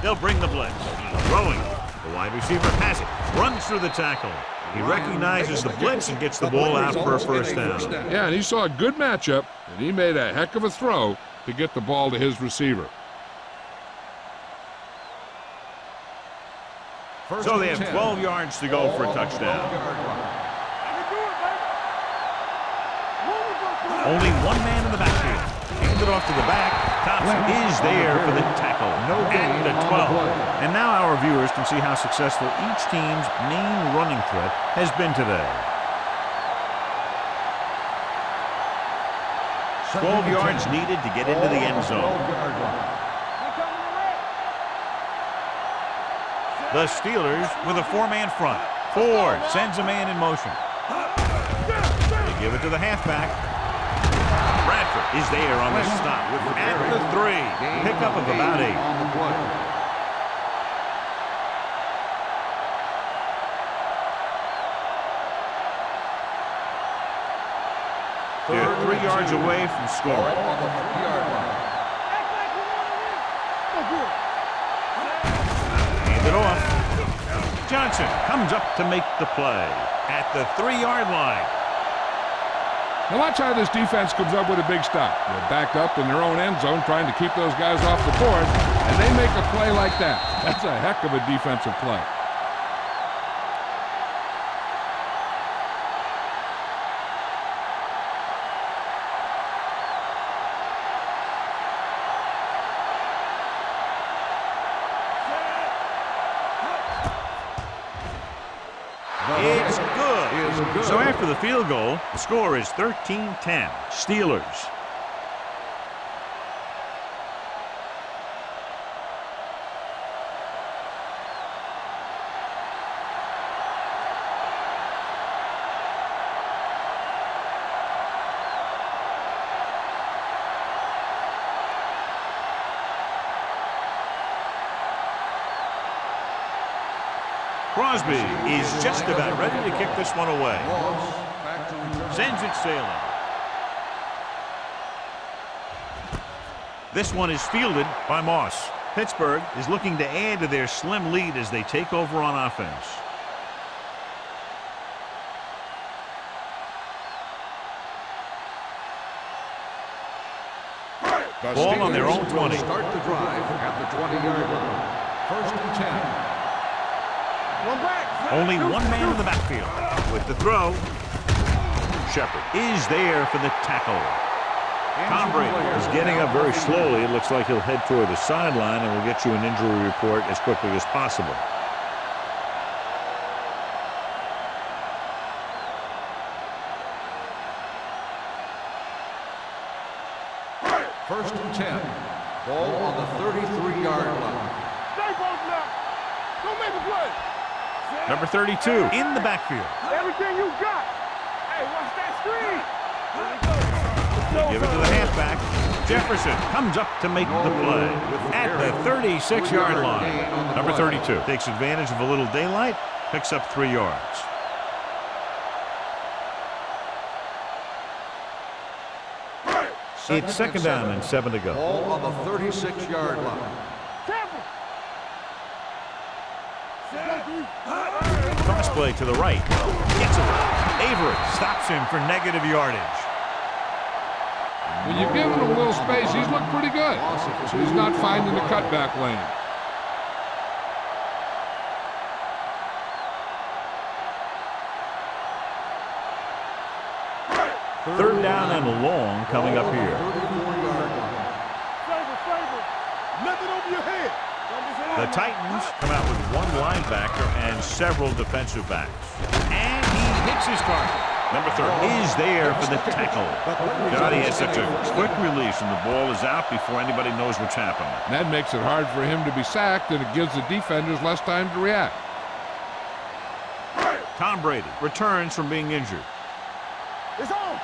They'll bring the blitz. Throwing. The wide receiver has it. Runs through the tackle. He recognizes the blitz and gets the ball out for a first down. Yeah, and he saw a good matchup, and he made a heck of a throw to get the ball to his receiver. So they have 12 yards to go for a touchdown. Only 1 man in the backfield. Hand it off to the back. Thompson is there for the tackle at the 12. And now our viewers can see how successful each team's main running threat has been today. 12 yards needed to get into the end zone. The Steelers with a 4-man front. Ford sends a man in motion. They give it to the halfback. Bradford is there on the stop at the 3. Pickup of about 8. On the play. They're 3 yards away from scoring. On the 3-yard line. Hand it off. Johnson comes up to make the play at the 3-yard line. Now watch how this defense comes up with a big stop. They're backed up in their own end zone trying to keep those guys off the board, and they make a play like that. That's a heck of a defensive play. It's good. So after the field goal, the score is 13-10. Steelers. Crosby is just about ready to kick this one away. Sends it sailing. This one is fielded by Moss. Pittsburgh is looking to add to their slim lead as they take over on offense. Ball on their own 20. Start the drive at the 20-yard line. 1st and 10. Only one man in the backfield. With the throw, Shepard is there for the tackle. Tom Brady is getting up very slowly. It looks like he'll head toward the sideline, and we'll get you an injury report as quickly as possible. First and 10. Ball on the 33-yard line. Stay both left. Don't make a play. Number 32 in the backfield. Everything you got. Hey, watch that screen. They give it to the halfback. Jefferson comes up to make the play at the 36-yard line. Number 32 takes advantage of a little daylight, picks up 3 yards. It's second down and 7 to go. Ball on the 36-yard line. Cross play to the right. Gets it. Avery stops him for negative yardage. When you're giving him a little space, he's looked pretty good. He's not finding the cutback lane. Third down and long coming up here. Nothing over your head. The Titans come out with one linebacker and several defensive backs. And he hits his target. Number 30 is there for the tackle. God, he has such a quick release, and the ball is out before anybody knows what's happening. That makes it hard for him to be sacked, and it gives the defenders less time to react. Tom Brady returns from being injured. It's on.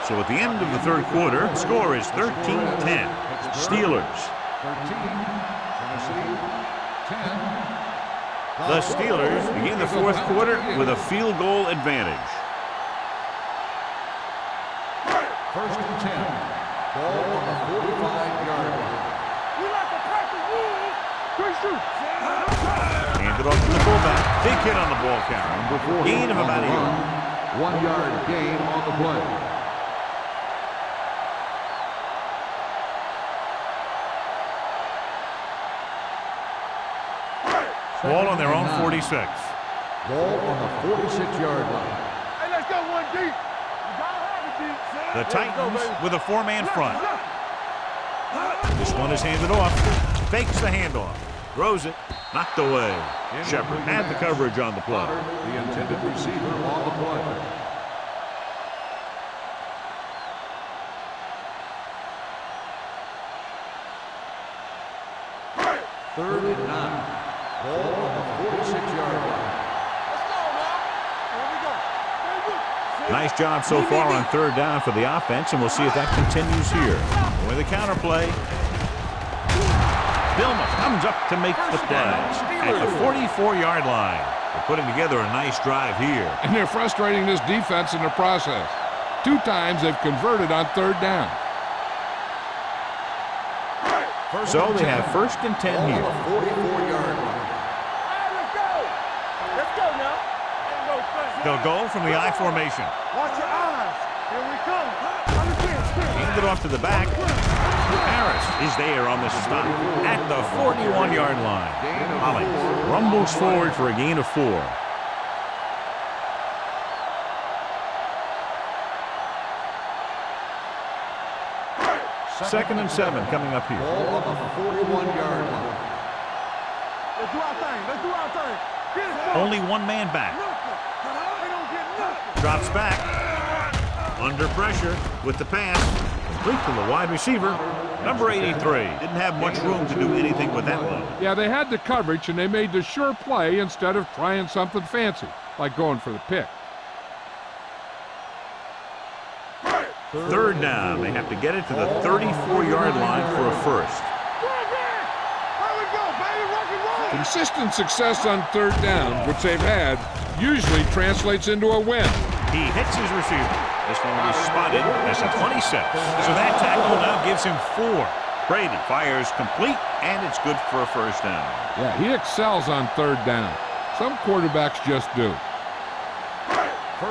So at the end of the third quarter, the score is 13-10. Steelers. 13. Tennessee. 10. The Steelers begin the fourth quarter with a field goal advantage. First and 10. Ball on the 45-yard line. We like to practice rules. Good shoot. Hand it off to the fullback. Big hit on the ball count. Gain of about 8. 1 yard gain on the play. Ball on their own 46. Ball on the 46-yard line. Hey, let's go one deep. You gotta have it deep. The Titans with a 4-man front. This one is handed off. Fakes the handoff. Throws it. Knocked away. Shepard had the coverage on the play. The intended receiver on the play. Third and 9. Ball on the 46-yard line. Let's go, man. Here we go. Nice job so far on third down for the offense, and we'll see if that continues here. With a counter play. Billman comes up to make the play at the 44-yard line. They're putting together a nice drive here. And they're frustrating this defense in the process. 2 times they've converted on third down. So they have 1st and 10 here. 44-yard line. Let's go. Let's go now. They'll go from the I formation. Watch your eyes. Here we come. Understand. Hand it off to the back. Harris is there on the stop at the 41-yard line. Hollings rumbles forward for a gain of 4. Second and 7 coming up here. Ball on the 41-yard line. Let's do our thing. Let's do our thing. Get it. Only one man back. They don't get nothing. Drops back. Under pressure with the pass. Complete to the wide receiver. Number 83. Didn't have much room to do anything with that one. Yeah, they had the coverage, and they made the sure play instead of trying something fancy, like going for the pick. Third down. They have to get it to the 34-yard line for a first. There we go, baby. Rock and roll. Consistent success on third down, which they've had, usually translates into a win. He hits his receiver. This one will be spotted as a 26. So that tackle now gives him 4. Brady fires complete, and it's good for a first down. Yeah, he excels on third down. Some quarterbacks just do.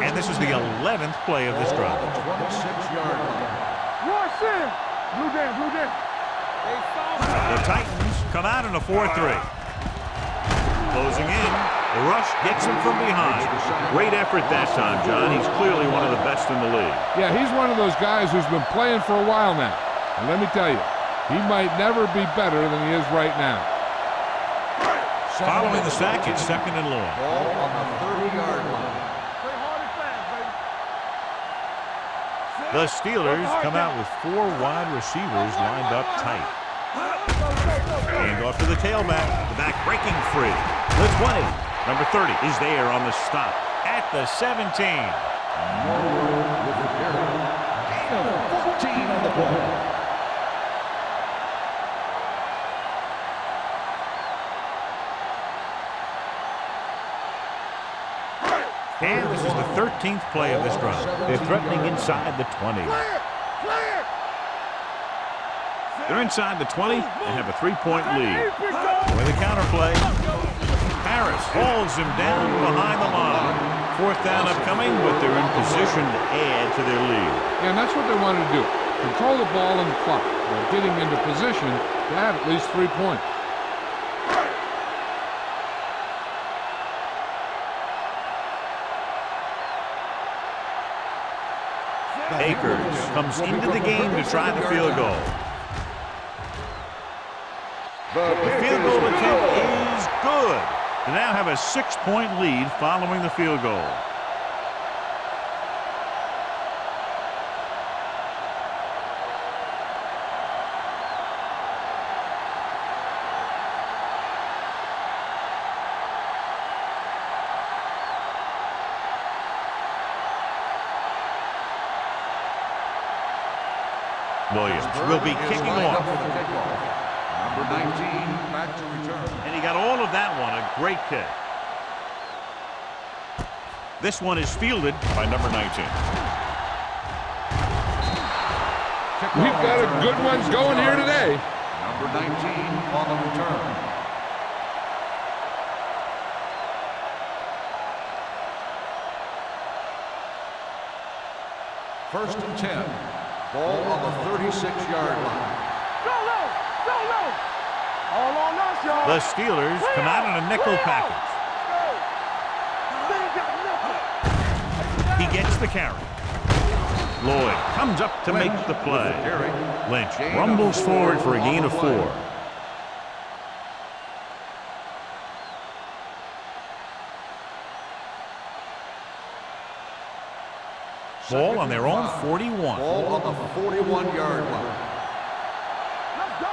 And this is the 11th play of this drive. 26-yard line. Rush in. Blue down, blue down. The Titans come out in a 4-3. Closing in. The rush gets him from behind. Great effort that time, John. He's clearly one of the best in the league. Yeah, he's one of those guys who's been playing for a while now. And let me tell you, he might never be better than he is right now. Following the sack, it's 2nd and long. Ball on the 30-yard line. Play hard and fast, baby. The Steelers come out with 4 wide receivers lined up tight. Hand off to the tailback. The back breaking free. Blitz 180. Number 30 is there on the stop at the 17. Norwood with the carry. Gain of 14 on the ball. And this is the 13th play of this drive. They're threatening inside the 20. Clear. Clear. They're inside the 20 and have a 3-point lead. With a counter play, Harris hauls him down behind the line. 4th down upcoming, but they're in position to add to their lead. Yeah, and that's what they wanted to do. Control the ball and the clock while getting into position to add at least 3 points. Akers comes into the game to try the field goal. The field goal attempt is good. They now have a 6-point lead following the field goal. Williams will be kicking off. Number 19 back to return. And he got all of that one, a great kick. This one is fielded by number 19. We've got a good ones going here today. Number 19 on the return. First and 10. Ball on the 36-yard line. Go low. Go low. All on us, y'all. The Steelers come out in a nickel package. He gets the carry. Lloyd comes up to make the play. Lynch rumbles forward for a gain of 4. Ball on their own 41. Ball on the 41-yard line. Let's go.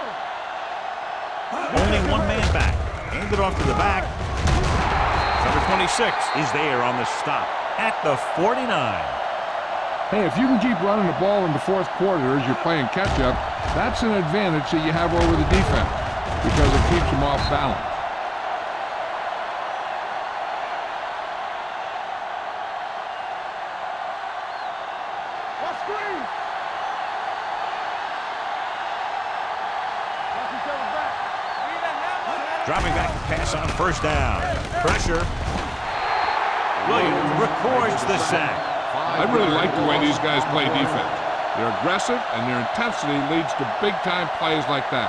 Only one man back. Handed off to the back. Number 26 is there on the stop at the 49. Hey, if you can keep running the ball in the fourth quarter as you're playing catch-up, that's an advantage that you have over the defense because it keeps them off balance. Watch screen. Watch each other back. Dropping back to pass on first down. Pressure. Williams records the sack. I really like the way these guys play defense. They're aggressive, and their intensity leads to big-time plays like that.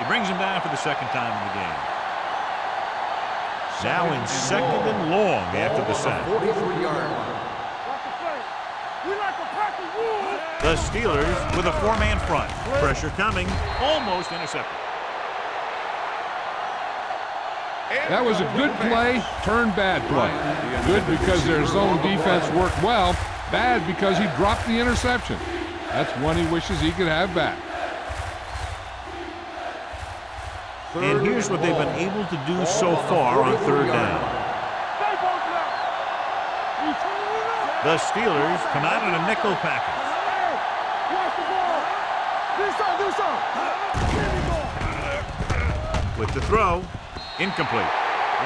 He brings him down for the second time in the game. Now in second and long after the sack. 43-yard line. Watch the play. We like a pack of wolves. The Steelers with a four-man front. Pressure coming. Almost intercepted. That was a good play, turned bad play. Good because their zone defense worked well. Bad because he dropped the interception. That's one he wishes he could have back. And here's what they've been able to do so far on third down. Stay both now. We turn it up. The Steelers come out in a nickel package. Hey, watch the ball. Do something. With the throw, incomplete.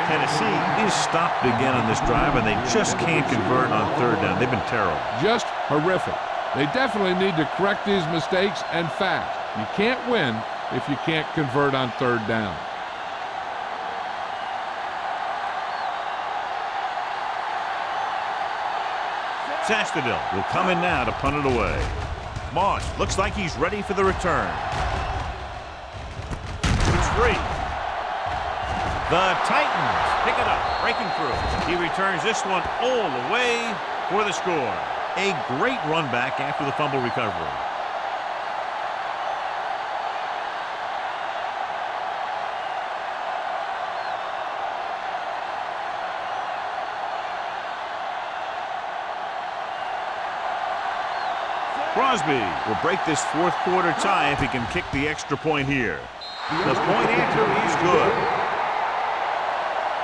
Tennessee is stopped again on this drive, and they just can't convert on third down. They've been terrible. Just horrific. They definitely need to correct these mistakes and fast. You can't win if you can't convert on third down. Sastadil will come in now to punt it away. Moss looks like he's ready for the return. It's free. The Titans pick it up, breaking through. He returns this one all the way for the score. A great run back after the fumble recovery. Crosby will break this fourth quarter tie if he can kick the extra point here. The point after is good.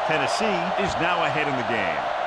Tennessee is now ahead in the game.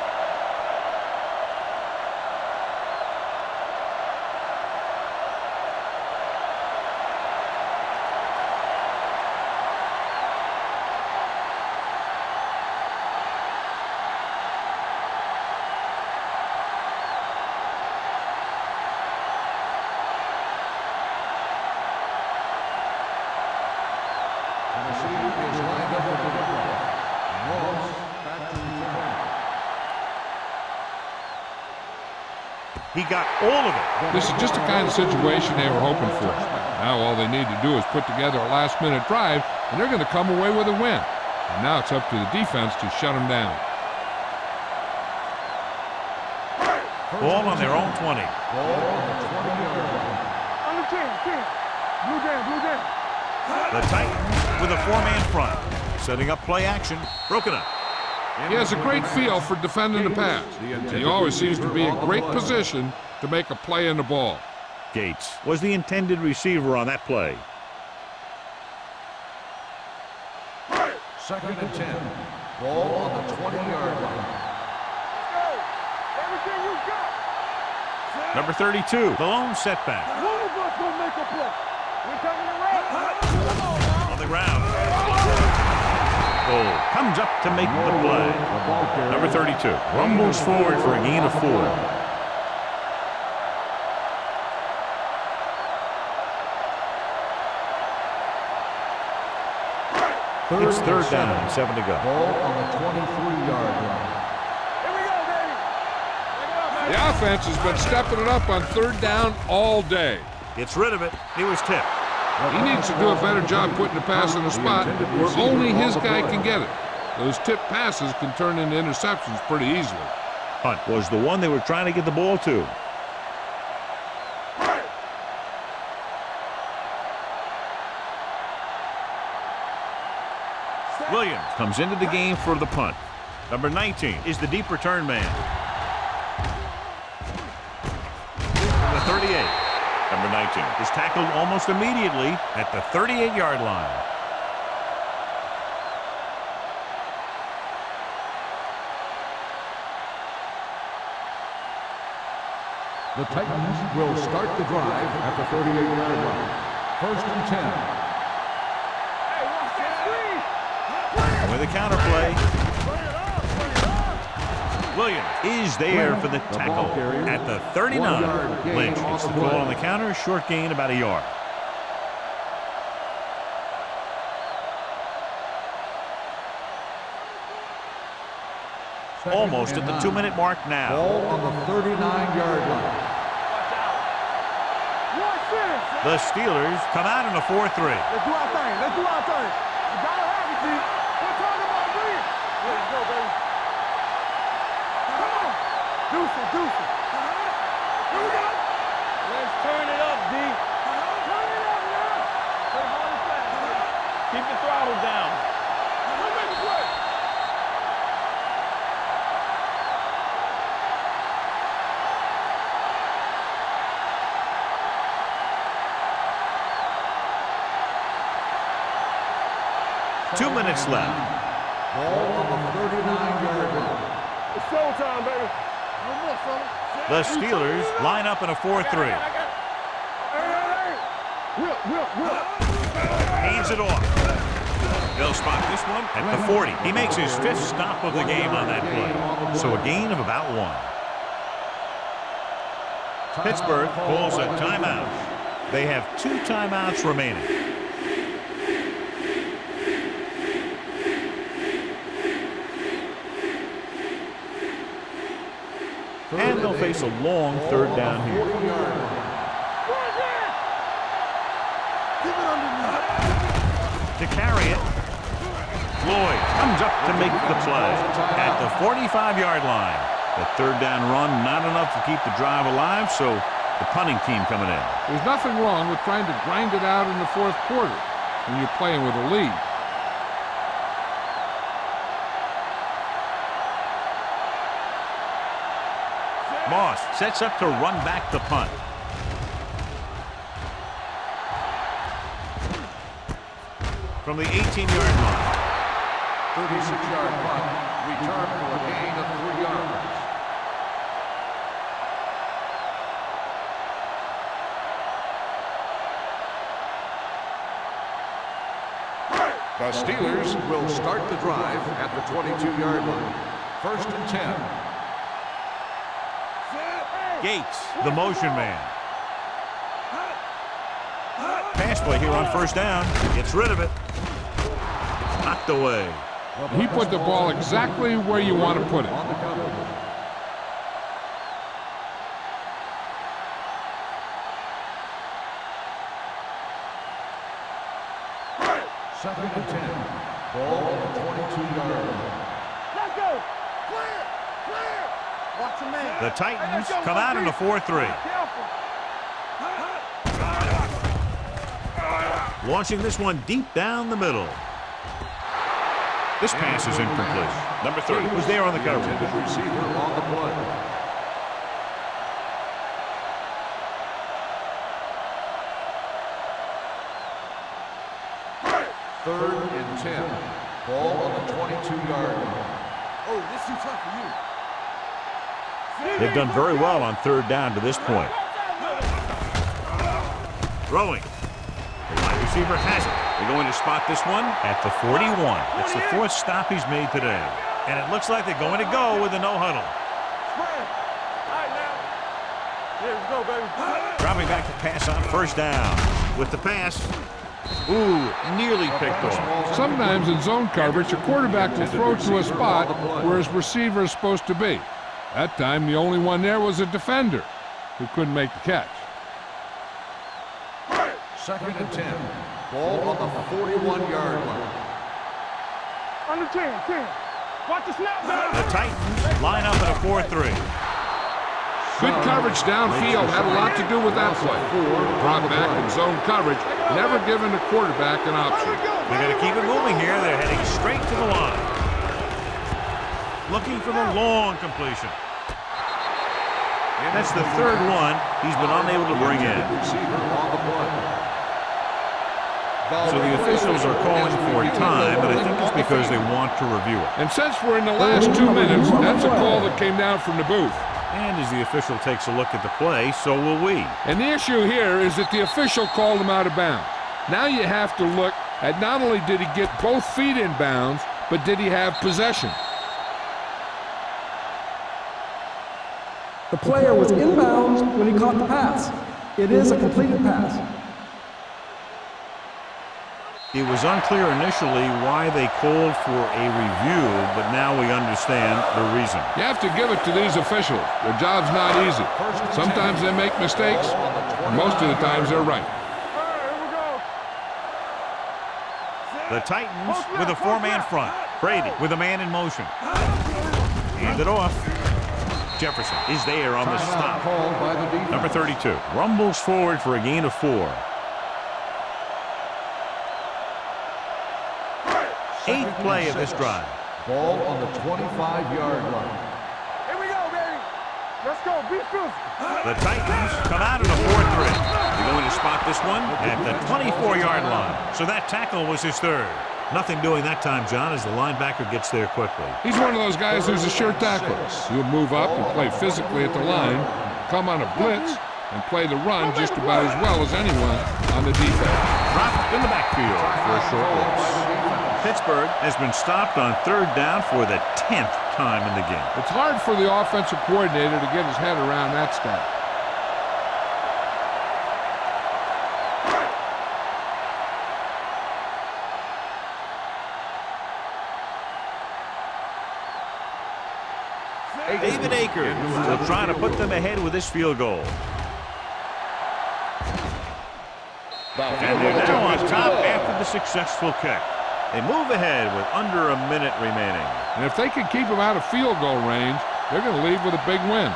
He got all of it. This is just the kind of situation they were hoping for. Now all they need to do is put together a last-minute drive, and they're going to come away with a win. And now it's up to the defense to shut them down. Ball on their own 20. On the 10. Blue down. The Titans with a four-man front. Setting up play action. Broken up. He has a great feel for defending the pass. He always seems to be in great position to make a play in the ball. Gates was the intended receiver on that play. Second and 10. Ball on the 20-yard line. Everything you got. Number 32, the lone setback. One of us gonna make a play. We're coming around. On the ground. Cole comes up to make the play. Number 32 rumbles forward for a gain of 4. It's third down, 7 to go. Ball on the 23-yard line. Here we go, baby. The offense has been stepping it up on third down all day. Gets rid of it. He was tipped. He needs to do a better job putting the pass in a spot where only his guy can get it. Those tip passes can turn into interceptions pretty easily. Hunt was the one they were trying to get the ball to. Williams comes into the game for the punt. Number 19 is the deep return man. From the 38. Number 19 is tackled almost immediately at the 38-yard line. The Titans will start the drive at the 38-yard line. First and 10. Hey, watch that screen. And with a counter play, Williams is there for the tackle at the 39. Lynch gets the ball on the counter, short gain about a yard. Almost at the 2-minute mark now. Ball on the 39-yard line. Watch this. The Steelers come out in a 4-3. Let's do our thing. Let's do our thing. You gotta have it, G. We're talking about me. Let's go, baby. Come on. Deuce it, deuce it. Here we go. Let's turn it up, D. Turn it up now. Play hard and fast, baby. Keep the throttle down. We'll make it work. Two minutes left. Ball on the 39-yard line. It's showtime, baby. No more, fella. The Steelers line up in a 4-3. Hey. Will. Hands it off. They'll spot this one at the 40. He makes his 5th stop of the game on that play. So a gain of about 1. Pittsburgh calls a timeout. They have 2 timeouts remaining. And they'll face a long 3rd down here. To carry it, Floyd comes up to make the play at the 45-yard line. The 3rd down run, not enough to keep the drive alive, so the punting team coming in. There's nothing wrong with trying to grind it out in the 4th quarter when you're playing with a lead. Moss sets up to run back the punt. From the 18-yard line. 36-yard punt. Return for a gain of 3 yards. The Steelers will start the drive at the 22-yard line. First and 10. Gates, the motion man. Pass play here on 1st down. Gets rid of it. Knocked away. He put the ball exactly where you want to put it. On the cover. Second and 10. Ball on the 22-yard line. Let's go. Clear. Watch your man. The Titans come out in a 4-3. Launching this one deep down the middle. This pass is incomplete. Number 30 was there on the coverage. Intended receiver on the play. Third and 10. Ball on the 22-yard line. Oh, this too tough for you. They've done very well on 3rd down to this point. Throwing. The wide receiver has it. They're going to spot this one at the 41. It's the 4th stop he's made today. And it looks like they're going to go with a no-huddle. Spread. All right, now. Here we go, baby. Dropping back to pass on 1st down. With the pass. Ooh, nearly picked off. Sometimes in zone coverage, a quarterback will throw to a spot where his receiver is supposed to be. That time, the only one there was a defender who couldn't make the catch. Second and 10. Ball on the 41-yard line. Under 10. Watch the snap, baby. The Titans line up in a 4-3. Good coverage downfield had a lot to do with that play. Drop back in zone coverage, never giving the quarterback an option. They're going to keep it moving here. They're heading straight to the line. Looking for the long completion. And that's the 3rd one he's been unable to bring in. Receiver on the play. So the officials are calling for time, but I think it's because they want to review it. And since we're in the last 2 minutes, that's a call that came down from the booth. And as the official takes a look at the play, so will we. And the issue here is that the official called him out of bounds. Now you have to look at not only did he get both feet in bounds, but did he have possession? The player was inbounds when he caught the pass. It is a completed pass. It was unclear initially why they called for a review, but now we understand the reason. You have to give it to these officials. Their job's not easy. Sometimes they make mistakes, and most of the times they're right. The Titans with a four-man front. Brady with a man in motion. Hand it off. Jefferson is there on the stop. Number 32 rumbles forward for a gain of 4. 8th play of this drive. Ball on the 25-yard line. Here we go, baby. Let's go. Be physical. The Titans come out in a 4-3. They're going to spot this one at the 24-yard line. So that tackle was his 3rd. Nothing doing that time, John, as the linebacker gets there quickly. He's one of those guys who's a sure tackler. He'll move up and play physically at the line, come on a blitz, and play the run just about as well as anyone on the defense. Dropped in the backfield for a short loss. Pittsburgh has been stopped on 3rd down for the 10th time in the game. It's hard for the offensive coordinator to get his head around that stat. David Akers will try to put them ahead with this field goal. And they're now on top after the successful kick. They move ahead with under a minute remaining. And if they can keep him out of field goal range, they're going to leave with a big win.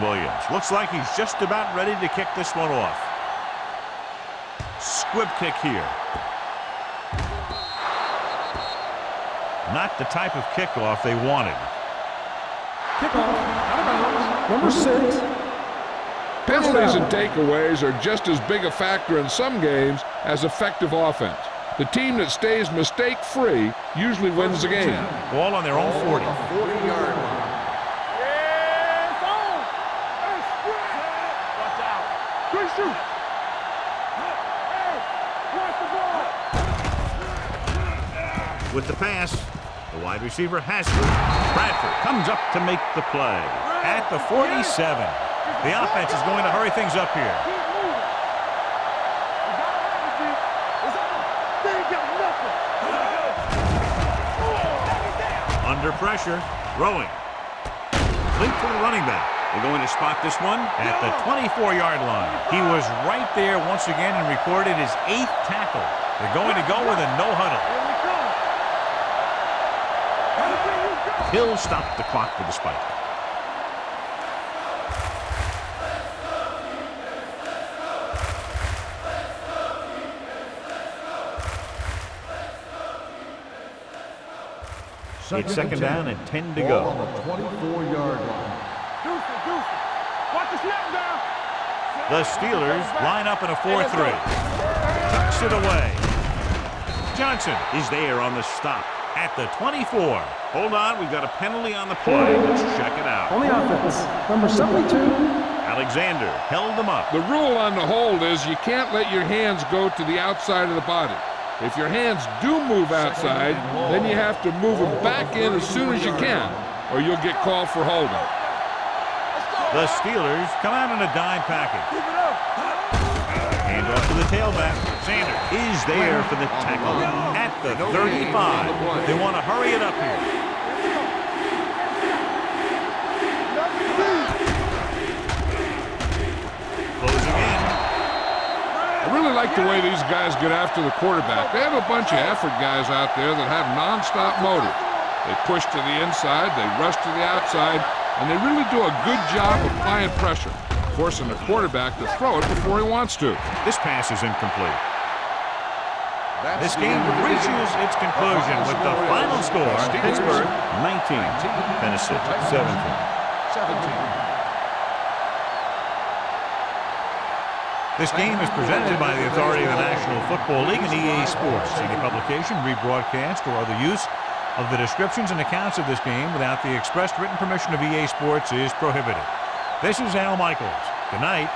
Williams looks like he's just about ready to kick this one off. Squib kick here. Not the type of kickoff they wanted. Kickoff, out of bounds, number 6. Penalties and takeaways are just as big a factor in some games as effective offense. The team that stays mistake-free usually wins the game. Ball on their own 40. 40-yard line. Good shoot. Hey, watch the ball. With the pass, the wide receiver has it. Bradford comes up to make the play. At the 47. The offense is going to hurry things up here. Keep moving. They ain't got nothing. Under pressure, throwing. Complete to the running back. They're going to spot this one at the 24-yard line. He was right there once again and recorded his 8th tackle. They're going to go with a no huddle. He'll stop the clock with the spike. It's 2nd down and 10 to go. Ball on the 24-yard line. Watch the snap down. The Steelers line up in a 4-3. Tucks it away. Johnson is there on the stop at the 24. Hold on, we've got a penalty on the play. Let's check it out. On the offense, number 72. Alexander held them up. The rule on the hold is you can't let your hands go to the outside of the body. If your hands do move outside, then you have to move them back in as soon as you can, or you'll get called for holding. The Steelers come out in a dime package. Hand off to the tailback. Sanders is there for the tackle at the 35. They want to hurry it up here. Closing in. I really like the way these guys get after the quarterback. They have a bunch of effort guys out there that have nonstop motive. They push to the inside, they rush to the outside, and they really do a good job applying pressure, forcing the quarterback to throw it before he wants to. This pass is incomplete. This game reaches its conclusion with the final score. Pittsburgh 19, Tennessee 17. 17. This game is presented by the authority of the National Football League and EA Sports. Any publication, rebroadcast, or other use of the descriptions and accounts of this game without the expressed written permission of EA Sports is prohibited. This is Al Michaels. Good night.